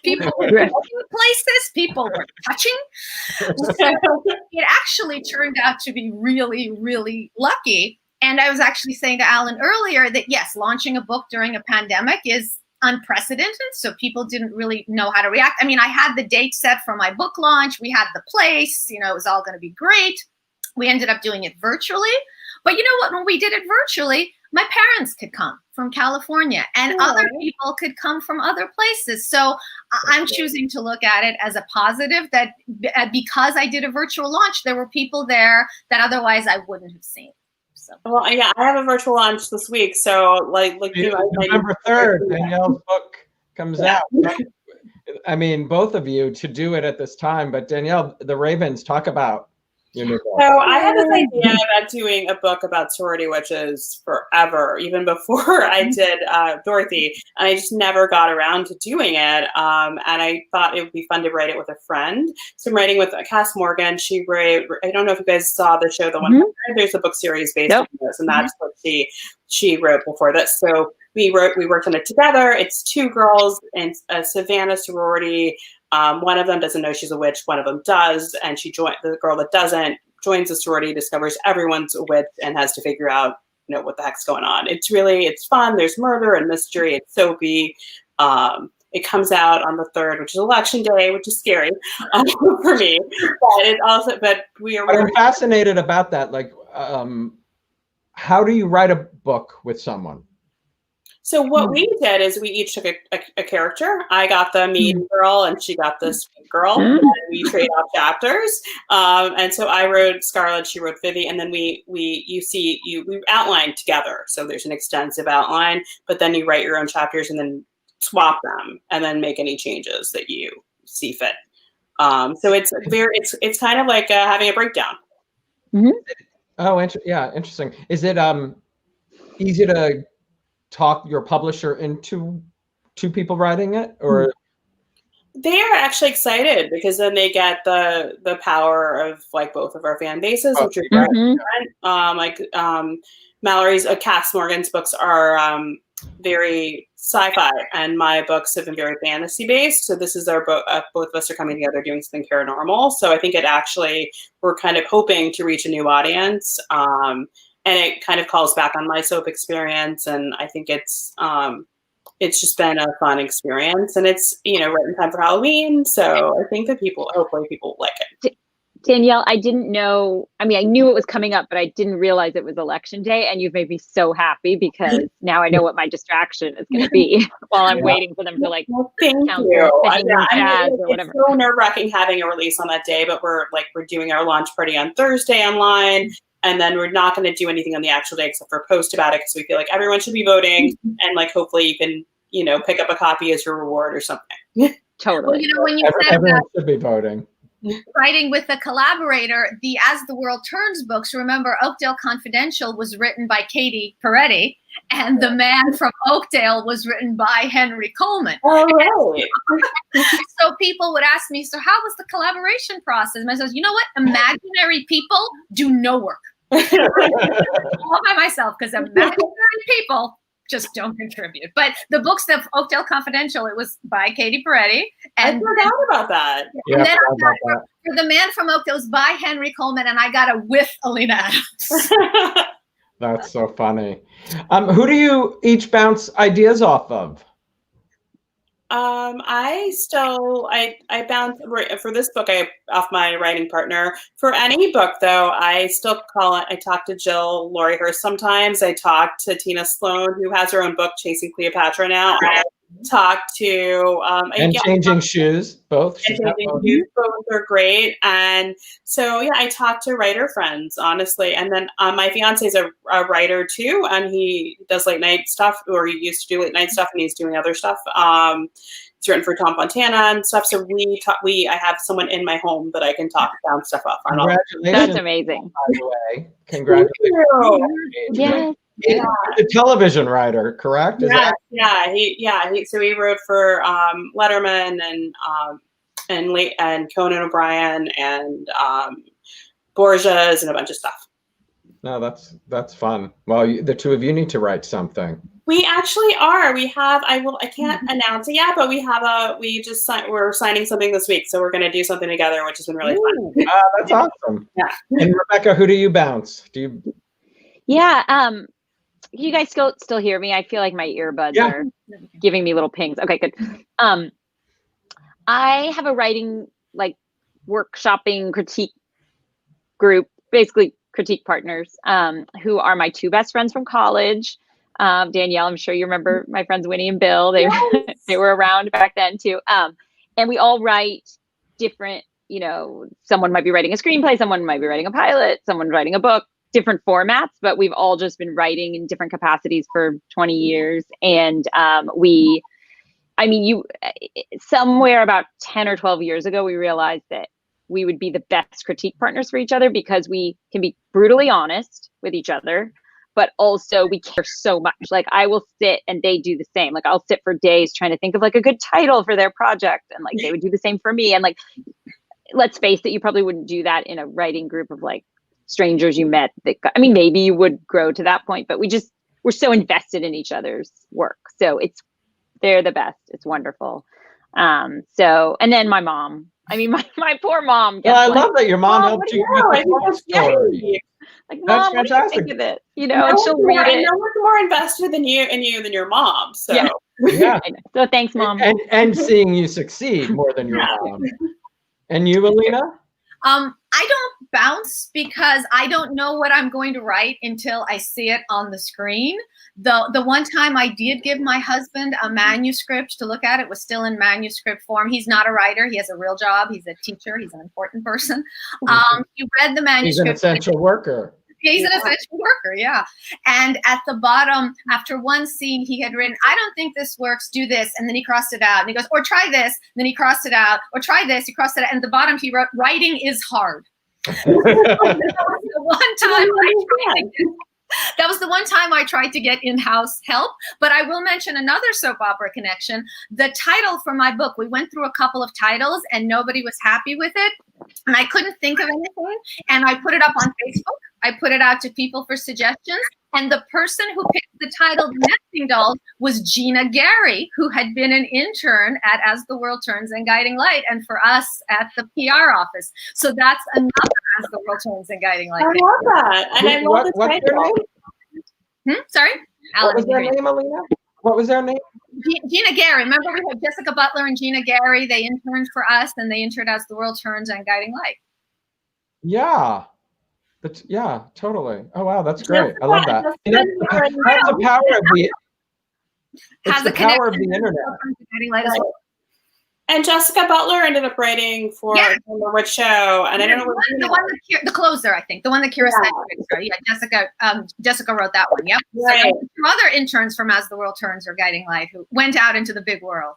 S4: People were going places. People were touching. So it actually turned out to be really, really lucky. And I was actually saying to Alan earlier that, yes, launching a book during a pandemic is unprecedented. So people didn't really know how to react. I mean, I had the date set for my book launch. We had the place. You know, it was all going to be great. We ended up doing it virtually. But you know what? When we did it virtually, my parents could come from California and other people could come from other places. So I'm choosing to look at it as a positive that because I did a virtual launch, there were people there that otherwise I wouldn't have seen. So.
S3: Well, yeah, I have a virtual launch this week. So like
S1: November 3rd, Danielle's book comes out. I mean, both of you to do it at this time, but Danielle, the Ravens, talk about.
S3: So I had this idea about doing a book about sorority witches forever, even before I did Dorothy, and I just never got around to doing it. And I thought it would be fun to write it with a friend. So I'm writing with Cass Morgan. She wrote, I don't know if you guys saw the show, The 100. There's a book series based on this, and that's what she wrote before this. So we worked on it together. It's 2 girls in a Savannah sorority. One of them doesn't know she's a witch. One of them does. And the girl that doesn't joins the sorority, discovers everyone's a witch and has to figure out, what the heck's going on. It's fun. There's murder and mystery. It's soapy. It comes out on the 3rd, which is election day, which is scary for me. But I'm
S1: fascinated about that. Like, how do you write a book with someone?
S3: So what we did is we each took a character. I got the mean girl and she got the sweet girl. And we trade off chapters. And so I wrote Scarlett, she wrote Vivi, and then we outlined together. So there's an extensive outline, but then you write your own chapters and then swap them and then make any changes that you see fit. So it's kind of like having a breakdown.
S1: Mm-hmm. Oh, interesting. Is it easy to talk your publisher into 2 people writing it, or?
S3: They are actually excited because then they get the power of like both of our fan bases, which are different. Mallory's, Cass Morgan's books are very sci-fi, and my books have been very fantasy based. So this is our book. Both of us are coming together doing something paranormal. So I think we're kind of hoping to reach a new audience. And it kind of calls back on my soap experience. And I think it's just been a fun experience. And it's, right in time for Halloween. So I think that hopefully people like it.
S2: Danielle, I didn't know, I knew it was coming up, but I didn't realize it was election day. And you've made me so happy because now I know what my distraction is going to be while I'm waiting for them to
S3: thank you.
S2: Or whatever.
S3: It's so nerve-wracking having a release on that day, but we're doing our launch party on Thursday online. And then we're not going to do anything on the actual day except for post about it because we feel like everyone should be voting. And hopefully you can, pick up a copy as your reward or something.
S2: Totally.
S4: Well, when you said
S1: everyone should be voting.
S4: Writing with a collaborator, the As the World Turns books, remember Oakdale Confidential was written by Katie Peretti, and The Man from Oakdale was written by Henry Coleman.
S3: Oh, right.
S4: So people would ask me, so how was the collaboration process? And I said, you know what? Imaginary people do no work. All by myself, because imaginary people just don't contribute. But the books that Oakdale Confidential, it was by Katie Peretti. And
S3: I forgot about that.
S4: And then I got for The Man from Oakdale was by Henry Coleman, and I got it with Alina Adams.
S1: That's so funny. Who do you each bounce ideas off of?
S3: I bounced for this book. I off my writing partner. For any book, though, I still call it. I talk to Jill Laurie-Hurst sometimes. I talk to Tina Sloan, who has her own book, Chasing Cleopatra now. I talk to
S1: and Changing Shoes, both.
S3: And Changing Shoes, both are great. And so yeah, I talk to writer friends, honestly. And then my fiance is a writer too, and he does late night stuff, or he used to do late night stuff, and he's doing other stuff. He's written for Tom Fontana and stuff. So I have someone in my home that I can bounce stuff off on.
S1: Congratulations!
S2: That's amazing.
S1: By the way, congratulations!
S2: Yes.
S1: Yeah. A television writer, correct?
S3: So he wrote for Letterman and Conan O'Brien and Borgia's and a bunch of stuff.
S1: No, that's fun. Well, the two of you need to write something.
S3: We actually are. We have. I can't announce it yet, but we're signing something this week, so we're going to do something together, which has been really fun.
S1: That's awesome.
S3: Yeah.
S1: And Rebecca, who do you bounce?
S2: Yeah. You guys still hear me? I feel like my earbuds are giving me little pings. Okay, good. I have a writing workshopping critique group, basically critique partners, who are my two best friends from college. Danielle, I'm sure you remember my friends Winnie and Bill. They were around back then too. And we all write different, someone might be writing a screenplay, someone might be writing a pilot, someone writing a book, different formats, but we've all just been writing in different capacities for 20 years. And somewhere about 10 or 12 years ago, we realized that we would be the best critique partners for each other because we can be brutally honest with each other, but also we care so much. Like I will sit and they do the same. Like I'll sit for days trying to think of like a good title for their project. And like they would do the same for me. And like, let's face it, you probably wouldn't do that in a writing group of like strangers you met. Maybe you would grow to that point, but we're so invested in each other's work. So they're the best. It's wonderful. And then my mom, my poor mom.
S1: Well, I love that your mom helped you with the story.
S2: Like, Mom, what do you think of it? And she'll read it.
S3: No one's more invested than your mom. So
S1: yeah.
S2: So thanks, Mom.
S1: And seeing you succeed more than your mom. And you, Alina?
S4: I don't bounce because I don't know what I'm going to write until I see it on the screen. The one time I did give my husband a manuscript to look at, it was still in manuscript form. He's not a writer. He has a real job. He's a teacher. He's an important person. He read the manuscript.
S1: He's an essential worker.
S4: He's an essential worker, yeah. And at the bottom, after one scene, he had written, I don't think this works, do this. And then he crossed it out. And he goes, or try this. And then he crossed it out. Or try this. He crossed it out. And at the bottom, he wrote, writing is hard. That was the one time I tried to get in-house help. But I will mention another soap opera connection. The title for my book, we went through a couple of titles and nobody was happy with it. And I couldn't think of anything. And I put it up on Facebook. I put it out to people for suggestions. And the person who picked the title The Nesting Dolls was Gina Gary, who had been an intern at As the World Turns and Guiding Light, and for us at the PR office. So that's another As the World Turns and Guiding Light.
S3: I love that. And I love the title.
S4: Sorry?
S1: What was their name, Alina? What was their name?
S4: Gina Gary. Remember we had Jessica Butler and Gina Gary. They interned for us, and they interned As the World Turns and Guiding Light.
S1: Yeah. But yeah, totally. Oh wow, that's great. I love that. That's the power of the power of the internet.
S3: And Jessica Butler ended up writing for I don't remember which show, and I don't know what
S4: the closer, I think, the one that Kira said. Yeah, Jessica wrote that one. Yep. Right. So two other interns from As the World Turns or Guiding Light who went out into the big world.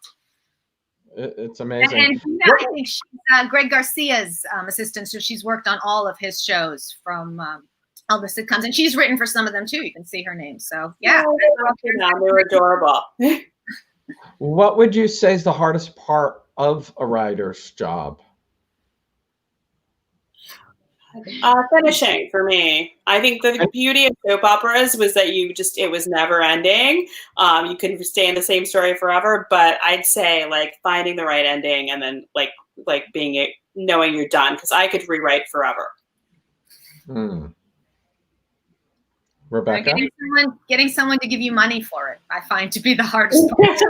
S1: It's amazing.
S4: And I think she's Greg Garcia's assistant, so she's worked on all of his shows from all the sitcoms, and she's written for some of them too. You can see her name. So yeah,
S3: they were adorable.
S1: What would you say is the hardest part of a writer's job?
S3: Finishing for me. I think the beauty of soap operas was that it was never ending. You could stay in the same story forever, but I'd say like finding the right ending and then like knowing you're done, because I could rewrite forever.
S1: Rebecca?
S4: Getting someone to give you money for it, I find to be the hardest part.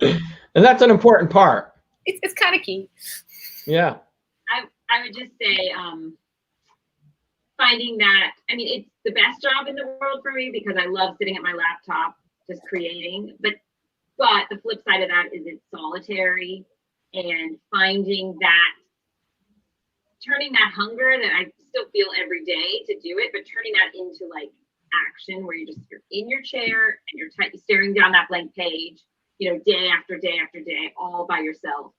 S1: And that's an important part.
S4: It's kind of key.
S1: Yeah.
S2: I would just say, finding that, I mean, it's the best job in the world for me because I love sitting at my laptop just creating. But the flip side of that is it's solitary, and finding that, turning that hunger that I still feel every day to do it, but turning that into like action where you're in your chair and you're staring down that blank page, day after day after day, all by yourself.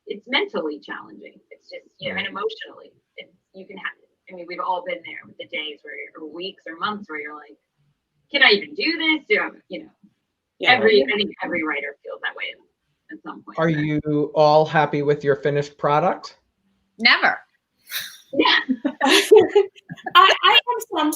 S2: It's mentally challenging. It's just, and emotionally, you can have it. I mean, we've all been there with the days or weeks or months where you're like, can I even do this? I think every writer feels that way at some point.
S1: Are you all happy with your finished product?
S4: Never.
S2: Yeah.
S3: I am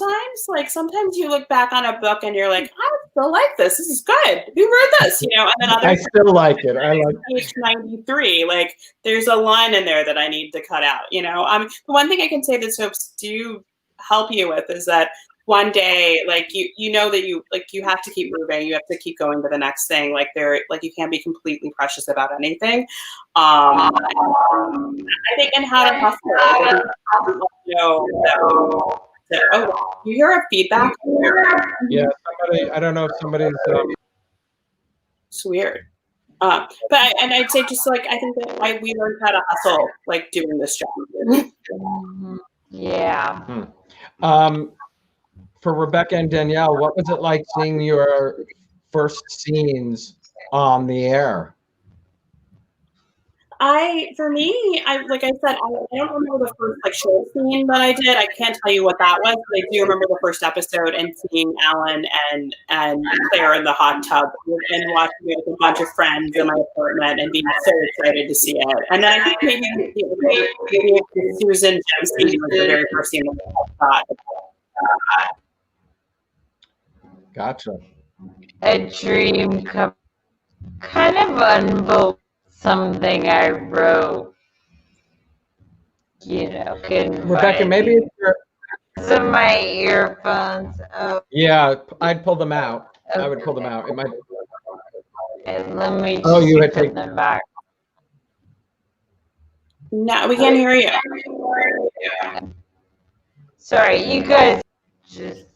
S3: sometimes you look back on a book and you're like, I still like this. This is good. Who wrote this? And then
S1: I still like it. I like
S3: page 93. Like there's a line in there that I need to cut out. The one thing I can say that soaps do help you with is that one day, like you know that you have to keep moving. You have to keep going to the next thing. You can't be completely precious about anything. I think in How to Hustle, you hear a feedback?
S1: Yeah, somebody. I don't know if somebody's.
S3: It's weird. I'd say just I think that we learned how to hustle doing this job.
S2: Yeah.
S1: For Rebecca and Danielle, what was it like seeing your first scenes on the air?
S3: For me, like I said, I don't remember the first show scene that I did. I can't tell you what that was, but I do remember the first episode and seeing Alan and Claire in the hot tub and watching it with a bunch of friends in my apartment and being so excited to see it. And then I think maybe Susan Gemstein was the very first scene that I thought.
S1: Gotcha.
S2: A dream come kind of unbelievable. Something I wrote,
S1: Rebecca, maybe it's your...
S2: So my earphones.
S1: Yeah, I'd pull them out. Okay. I would pull them out. It might.
S2: And let me.
S1: You had taken
S2: them back.
S3: No, we can't hear you.
S2: Sorry, you guys just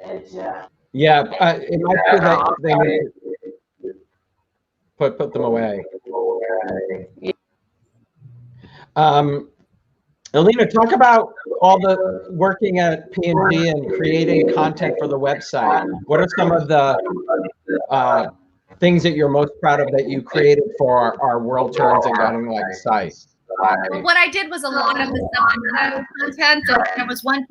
S2: adjust.
S1: Yeah, it might be that they need to put them away. Alina, talk about all the working at P&G and creating content for the website. What are some of the things that you're most proud of that you created for our World Turns and Guiding Light site?
S4: Well, what I did was a lot of the stuff content. So there was one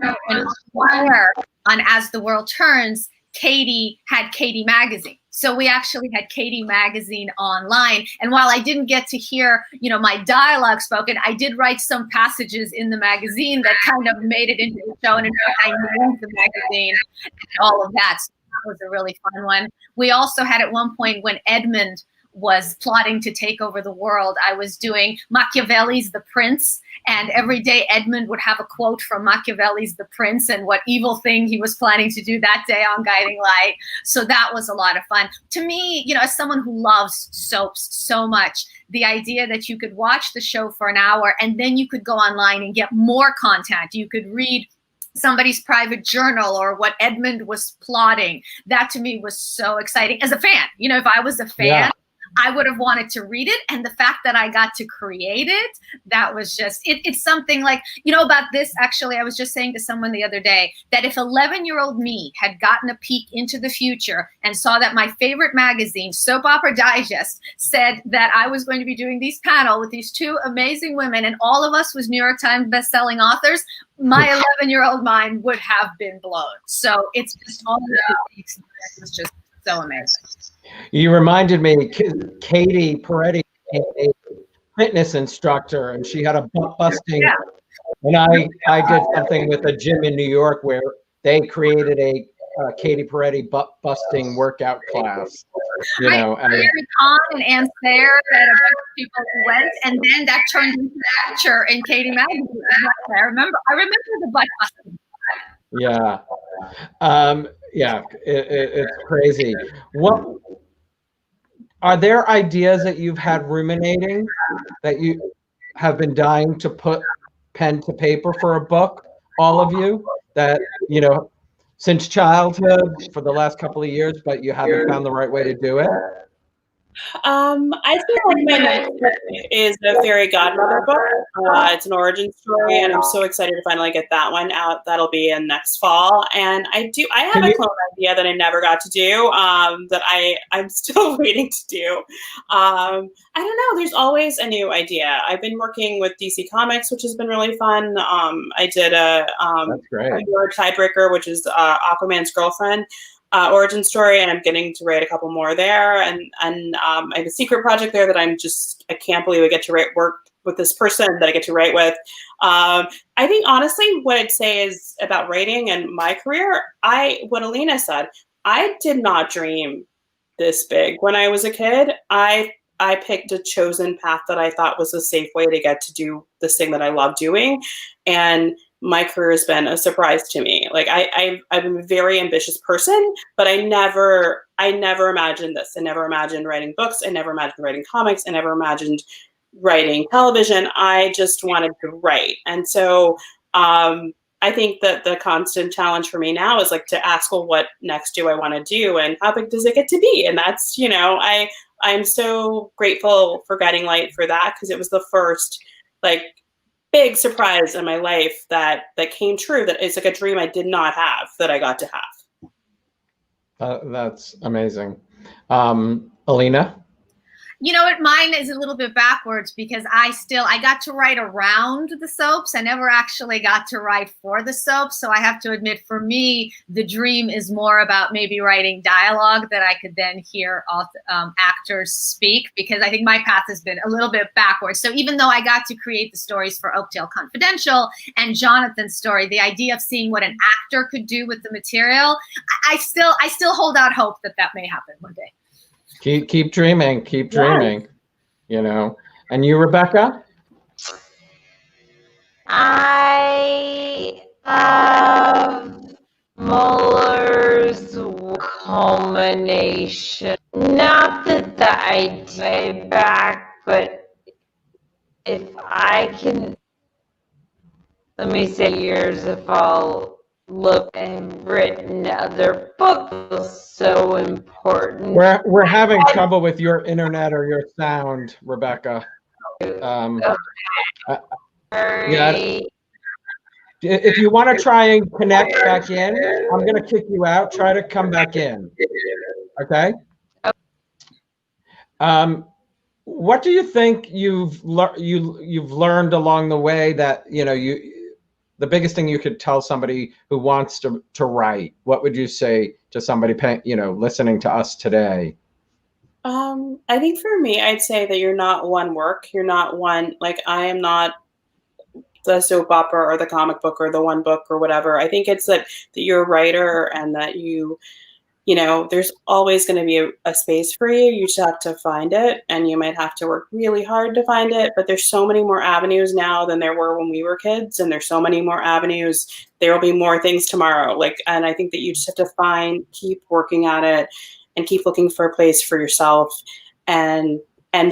S4: on As the World Turns, Katie had Katie Magazine. So we actually had Katie Magazine online. And while I didn't get to hear, my dialogue spoken, I did write some passages in the magazine that kind of made it into the show. And in fact, I named the magazine and all of that. So that was a really fun one. We also had at one point when Edmund was plotting to take over the world, I was doing Machiavelli's The Prince. And every day Edmund would have a quote from Machiavelli's The Prince and what evil thing he was planning to do that day on Guiding Light. So that was a lot of fun. To me, as someone who loves soaps so much, the idea that you could watch the show for an hour and then you could go online and get more content. You could read somebody's private journal or what Edmund was plotting. That to me was so exciting as a fan. If I was a fan, yeah, I would have wanted to read it. And the fact that I got to create it, that was just, it's something like, about this, actually, I was just saying to someone the other day that if 11-year-old me had gotten a peek into the future and saw that my favorite magazine, Soap Opera Digest, said that I was going to be doing these panel with these two amazing women and all of us was New York Times bestselling authors, my 11-year-old mind would have been blown. So it's just all of the experience was just so amazing.
S1: You reminded me, Katie Peretti, a fitness instructor, and she had a butt busting. Yeah. And I did something with a gym in New York where they created a Katie Peretti butt busting workout class.
S4: Mary Kahn and Ann Sayre had a bunch of people who went, and then that turned into a feature in Katie Magazine. I remember the butt busting.
S1: Yeah. Yeah, it's crazy. What are there ideas that you've had ruminating that you have been dying to put pen to paper for a book, all of you, that, since childhood for the last couple of years, but you haven't found the right way to do it?
S3: I feel like my next book is a fairy godmother book. It's an origin story, and I'm so excited to finally get that one out. That'll be in next fall. And I have a clone idea that I never got to do, that I'm still waiting to do. I don't know. There's always a new idea. I've been working with DC Comics, which has been really fun. I did a tiebreaker, which is Aquaman's girlfriend. Origin story, and I'm getting to write a couple more there, and I have a secret project there that I can't believe I get to work with this person that I get to write with. I think honestly, what I'd say is about writing and my career, what Alina said, I did not dream this big when I was a kid. I picked a chosen path that I thought was a safe way to get to do this thing that I love doing, and my career has been a surprise to me. Like I'm a very ambitious person, but I never imagined this. I never imagined writing books. I never imagined writing comics. I never imagined writing television. I just wanted to write. And so I think that the constant challenge for me now is like to ask, well, what next do I want to do? And how big does it get to be? And that's, I'm so grateful for Guiding Light for that, because it was the first big surprise in my life that came true, that it's like a dream I did not have that I got to have.
S1: That's amazing. Alina?
S4: You know what? Mine is a little bit backwards because I got to write around the soaps. I never actually got to write for the soaps. So I have to admit, for me, the dream is more about maybe writing dialogue that I could then hear actors speak, because I think my path has been a little bit backwards. So even though I got to create the stories for Oakdale Confidential and Jonathan's story, the idea of seeing what an actor could do with the material, I still hold out hope that may happen one day.
S1: Keep dreaming, And you, Rebecca?
S5: I have Muller's culmination. Not that the idea back, but if I can, let me say years, if I'll look and written other books, so important.
S1: We're having trouble with your internet or your sound, Rebecca. If you want to try and connect back in, I'm going to kick you out. Try to come back in. Okay. What do you think you've learned along the way that the biggest thing you could tell somebody who wants to write? What would you say to somebody listening to us today?
S3: I think for me, I'd say that you're not one work. You're not one, I am not the soap opera or the comic book or the one book or whatever. I think it's that you're a writer, and that there's always going to be a space for you. You just have to find it, and you might have to work really hard to find it. But there's so many more avenues now than there were when we were kids, and there's so many more avenues. There will be more things tomorrow. And I think that you just have to keep working at it, and keep looking for a place for yourself. And I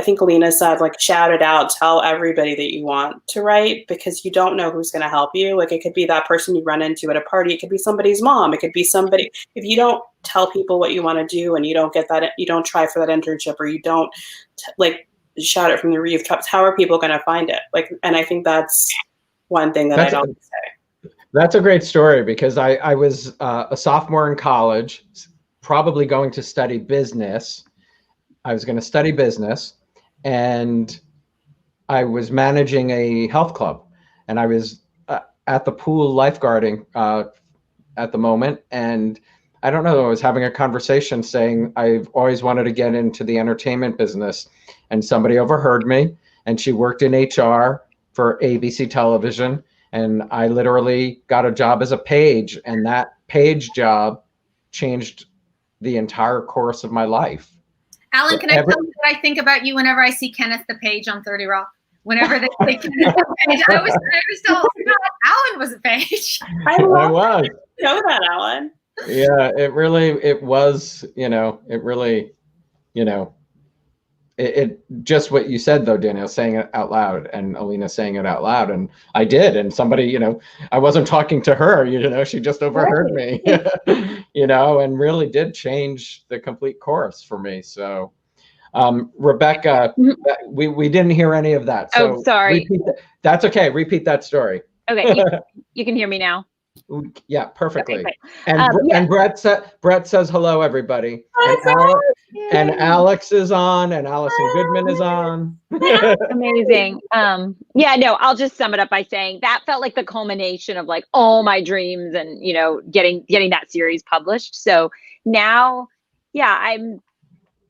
S3: think Alina said, shout it out, tell everybody that you want to write, because you don't know who's going to help you. It could be that person you run into at a party. It could be somebody's mom. It could be somebody. If you don't tell people what you want to do, and you don't get that, you don't try for that internship, or you don't shout it from the rooftops, how are people going to find it? And I think that's one thing that I don't say.
S1: That's a great story, because I was a sophomore in college, probably going to study business. I was going to study business, and I was managing a health club, and I was at the pool lifeguarding at the moment. And I don't know, I was having a conversation saying I've always wanted to get into the entertainment business, and somebody overheard me, and she worked in HR for ABC television. And I literally got a job as a page, and that page job changed the entire course of my life.
S4: Alan, can I tell you what I think about you whenever I see Kenneth the Page on 30 Rock? Whenever they say Kenneth the Page, I always tell Alan was a page.
S3: I was. Know that, Alan.
S1: Yeah, it was, it really you know, it just what you said though, Danielle, saying it out loud, and Alina saying it out loud, and I did, and somebody, you know, I wasn't talking to her, you know, she just overheard me, you know, and really did change the complete course for me. So, Rebecca, we didn't hear any of that. So
S2: sorry.
S1: That's okay. Repeat that story.
S2: Okay, you can hear me now.
S1: Yeah, perfectly.
S2: Okay,
S1: And Brett says hello, everybody. And Alex is on, and Allison Goodman is on.
S2: Amazing. Yeah, no, I'll just sum it up by saying that felt like the culmination of like all my dreams and, you know, getting that series published. So now, yeah, I'm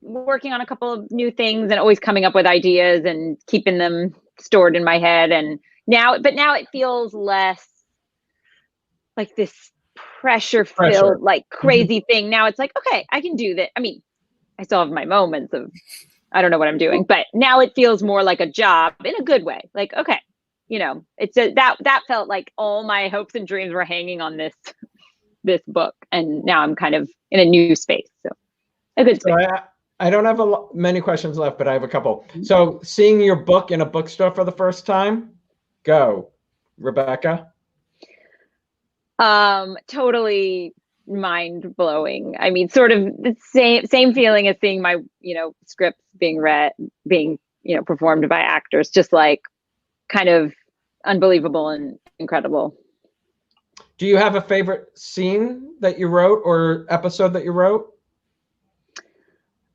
S2: working on a couple of new things and always coming up with ideas and keeping them stored in my head. And now it feels less like this pressure-filled, like crazy thing. Now it's like, okay, I can do that. I mean, I still have my moments of, I don't know what I'm doing, but now it feels more like a job in a good way. Like, okay, you know, that felt like all my hopes and dreams were hanging on this book. And now I'm kind of in a new space. So a good space.
S1: So I don't have many questions left, but I have a couple. So seeing your book in a bookstore for the first time, go, Rebecca.
S2: Totally mind blowing. I mean, sort of the same feeling as seeing my, you know, scripts being read, being, you know, performed by actors, just like kind of unbelievable and incredible.
S1: Do you have a favorite scene that you wrote or episode that you wrote?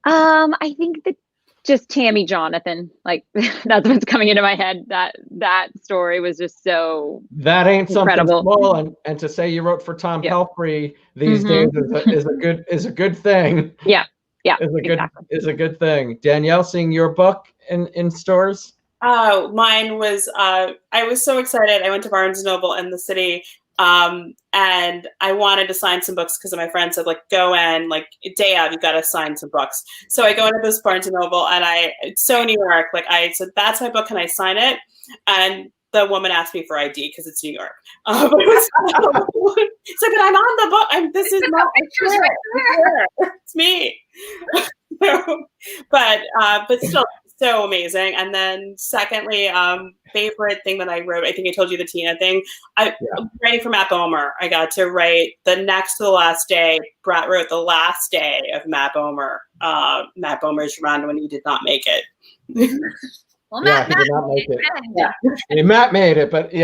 S2: I think that just Tammy Jonathan, like that's what's coming into my head. That story was just so
S1: that ain't
S2: incredible.
S1: Something small, and to say you wrote for Tom Pelphrey these days is a good thing.
S2: Yeah,
S1: is a good thing. Danielle, seeing your book in stores.
S3: Oh, mine was I was so excited. I went to Barnes & Noble in the city, and I wanted to sign some books because my friend said, like, go in, like, day of, you got to sign some books. So I go into this Barnes & Noble, and it's so New York. Like, I said, that's my book. Can I sign it? And the woman asked me for ID because it's New York. But it was, so, but I'm on the book. This is not pictures right there. It's me. But still, so amazing. And then secondly, favorite thing that I wrote, I think I told you the Tina thing. Writing for Matt Bomer. I got to write the next to the last day. Brett wrote the last day of Matt Bomer. Matt Bomer's run when he did not make it.
S4: Well,
S1: Matt he did not make it. Matt made it, but he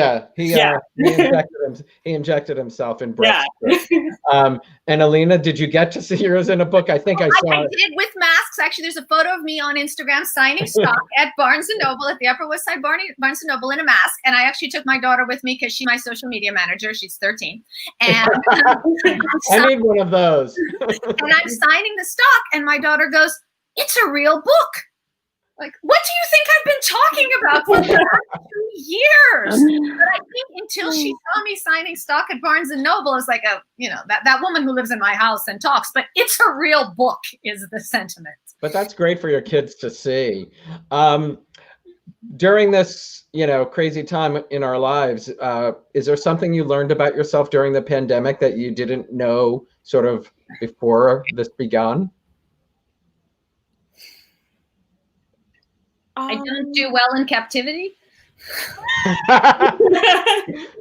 S1: injected himself in Brett's script. And Alina, did you get to see yours in a book? I think I saw
S4: it. I did with masks. Actually, there's a photo of me on Instagram signing stock at Barnes & Noble at the Upper West Side Barnes & Noble in a mask. And I actually took my daughter with me because she's my social media manager. She's 13. And
S1: I need one of those.
S4: And I'm signing the stock, and my daughter goes, "It's a real book." Like, what do you think I've been talking about for the last 2 years? But I think until she saw me signing stock at Barnes & Noble, is like that woman who lives in my house and talks, but it's a real book is the sentiment.
S1: But that's great for your kids to see. During this, crazy time in our lives, is there something you learned about yourself during the pandemic that you didn't know sort of before this began?
S4: I don't do well in captivity.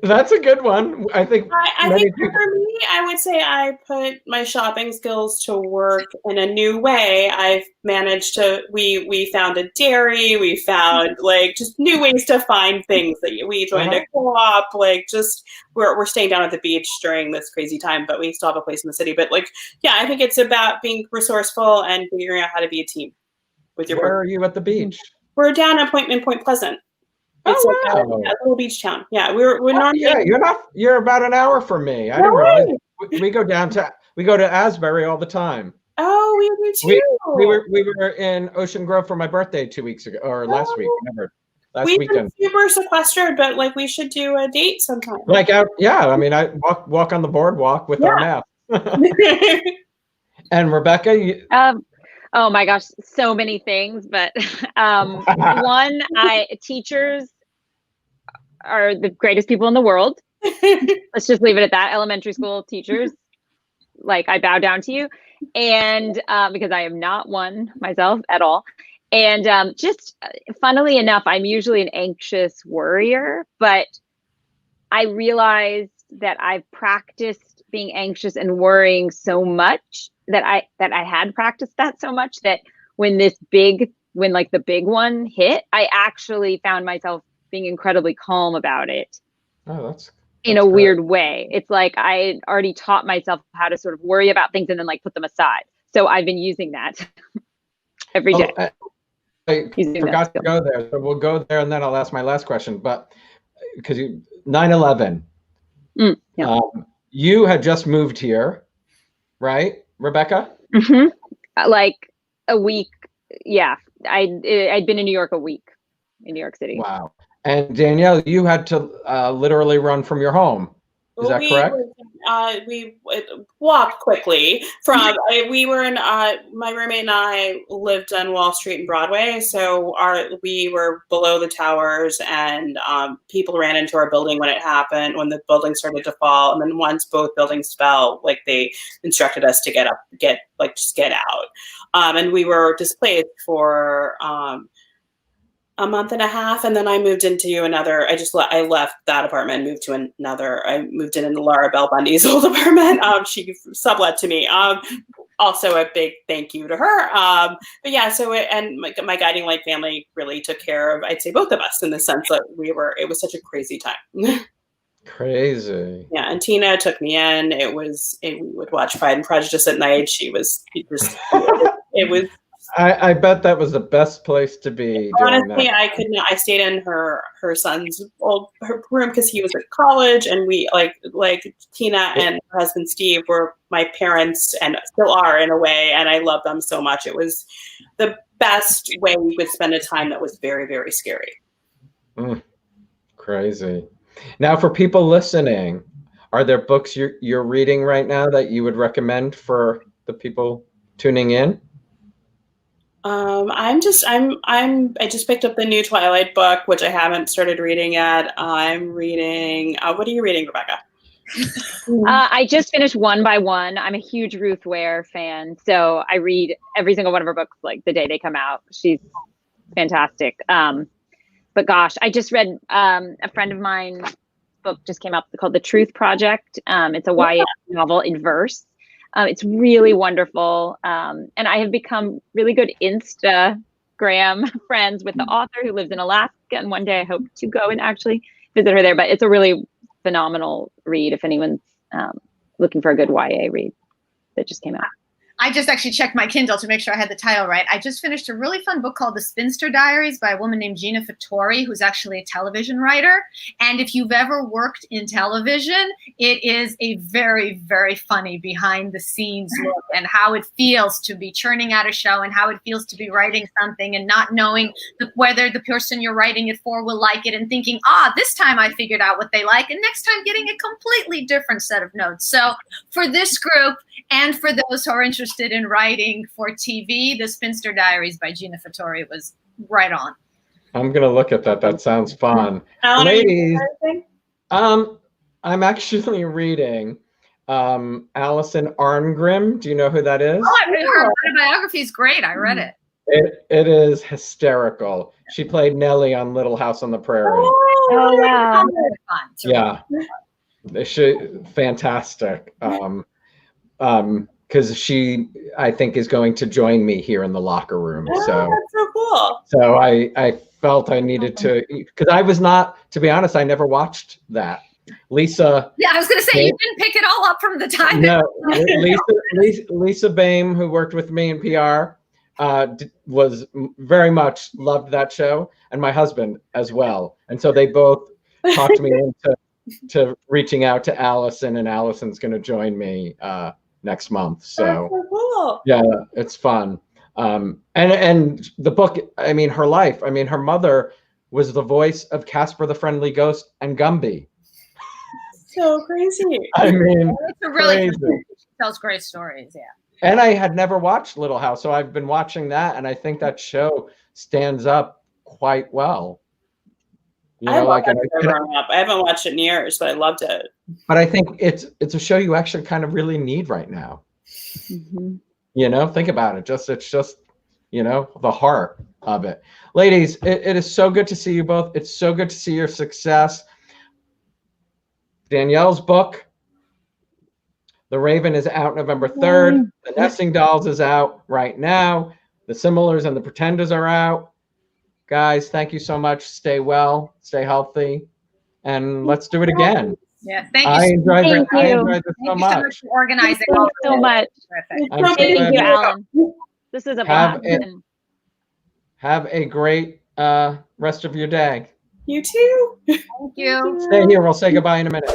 S1: That's a good one. I think
S3: for me, I would say I put my shopping skills to work in a new way. I've managed to, we found a dairy, we found like just new ways to find things. That we joined a co-op, like just we're staying down at the beach during this crazy time, but we still have a place in the city. But I think it's about being resourceful and figuring out how to be a team with your work.
S1: Where are you at the beach?
S3: We're down at Point Pleasant. It's a little beach town. Yeah, we're normally.
S1: Yeah, you're about an hour from me. I didn't realize. We go to Asbury all the time.
S3: Oh, we do too.
S1: We were in Ocean Grove for my birthday 2 weeks ago, or last week. Last weekend.
S3: We've been super sequestered, but we should do a date sometime.
S1: I mean, I walk on the boardwalk with our map. And Rebecca,
S2: oh my gosh, so many things, but teachers are the greatest people in the world. Let's just leave it at that. Elementary school teachers, I bow down to you. And because I am not one myself at all. And just funnily enough, I'm usually an anxious worrier, but I realized that I've practiced being anxious and worrying so much that I had practiced that so much that when the big one hit, I actually found myself being incredibly calm about it.
S1: Oh, that's
S2: in a
S1: great.
S2: weird way. It's like I already taught myself how to sort of worry about things and then like put them aside. So I've been using that every day.
S1: I forgot to go there, so we'll go there, and then I'll ask my last question. But because 9/11, you had just moved here, right, Rebecca?
S2: Mm-hmm. Like a week. Yeah, I'd been in New York a week, in New York City.
S1: Wow. And Danielle, you had to literally run from your home. Is that correct?
S3: We walked quickly from. We were in. My roommate and I lived on Wall Street and Broadway, so we were below the towers, and people ran into our building when it happened, when the building started to fall, and then once both buildings fell, like they instructed us to get up, just get out, and we were displaced for a month and a half, and then I moved into another. I left that apartment, moved to another. I moved in Laura Bell Bundy's old apartment. She sublet to me. Also a big thank you to her. But yeah, so my Guiding Light family really took care of, I'd say, both of us in the sense that it was such a crazy time.
S1: Crazy.
S3: Yeah, and Tina took me in. We would watch Pride and Prejudice at night. It was.
S1: I bet that was the best place to be.
S3: Honestly, I could not. I stayed in her son's her room because he was at college, and we like Tina and her husband Steve were my parents and still are in a way, and I love them so much. It was the best way we could spend a time that was very, very scary.
S1: Crazy. Now, for people listening, are there books you're reading right now that you would recommend for the people tuning in?
S3: I just picked up the new Twilight book, which I haven't started reading yet. I'm reading, what are you reading, Rebecca?
S2: I just finished One by One. I'm a huge Ruth Ware fan, so I read every single one of her books like the day they come out. She's fantastic. But gosh, I just read a friend of mine's book just came out called The Truth Project. It's a YA novel in verse. It's really wonderful. And I have become really good Instagram friends with the author who lives in Alaska. And one day I hope to go and actually visit her there. But it's a really phenomenal read if anyone's looking for a good YA read that just came out.
S4: I just actually checked my Kindle to make sure I had the title right. I just finished a really fun book called The Spinster Diaries by a woman named Gina Fattori, who's actually a television writer. And if you've ever worked in television, it is a very, very funny behind the scenes look and how it feels to be churning out a show and how it feels to be writing something and not knowing whether the person you're writing it for will like it and thinking, this time I figured out what they like. And next time getting a completely different set of notes. So for this group and for those who are interested in writing for TV, The Spinster Diaries by Gina Fattori was right on.
S1: I'm gonna look at that. That sounds fun. Ladies, I'm actually reading Alison Arngrim. Do you know who that is?
S4: Her autobiography is great. I read it.
S1: It is hysterical. She played Nellie on Little House on the Prairie.
S2: Oh wow.
S1: Yeah. She fantastic. Because she, I think, is going to join me here in the locker room.
S3: Oh,
S1: so
S3: that's so cool.
S1: So I felt I needed to, because I was not, to be honest, I never watched that. Lisa.
S4: Yeah, I was going to say, you didn't pick it all up from the time.
S1: No, Lisa Boehm, who worked with me in PR, was very much loved that show, and my husband as well. And so they both talked me into reaching out to Allison, and Allison's going to join me next month. So
S3: cool.
S1: Yeah, it's fun. And the book, I mean, her life, I mean, her mother was the voice of Casper the Friendly Ghost and Gumby.
S3: So crazy.
S1: I mean,
S4: it's a really crazy. She tells great stories. Yeah.
S1: And I had never watched Little House, so I've been watching that, and I think that show stands up quite well. You know,
S3: I haven't watched it in years, but I loved it.
S1: But I think it's a show you actually kind of really need right now.
S2: Mm-hmm.
S1: You know, think about it. It's just, you know, the heart of it. Ladies, it is so good to see you both. It's so good to see your success. Danielle's book, The Raven, is out November 3rd. The Nesting Dolls is out right now. The Similars and the Pretenders are out. Guys, thank you so much. Stay well, stay healthy, and let's do it again.
S4: Yeah, thank you.
S1: I enjoyed
S2: Thank
S1: it. I
S2: you.
S1: enjoyed this so
S4: Thank you so much
S1: much.
S4: for organizing.
S2: Thank you so much.
S4: Terrific.
S1: I'm so
S2: Thank
S1: glad
S2: you,
S1: you-
S2: Alan. This is a fun.
S1: Have a great rest of your day.
S3: You too.
S4: Thank you.
S1: Stay here. We'll say goodbye in a minute.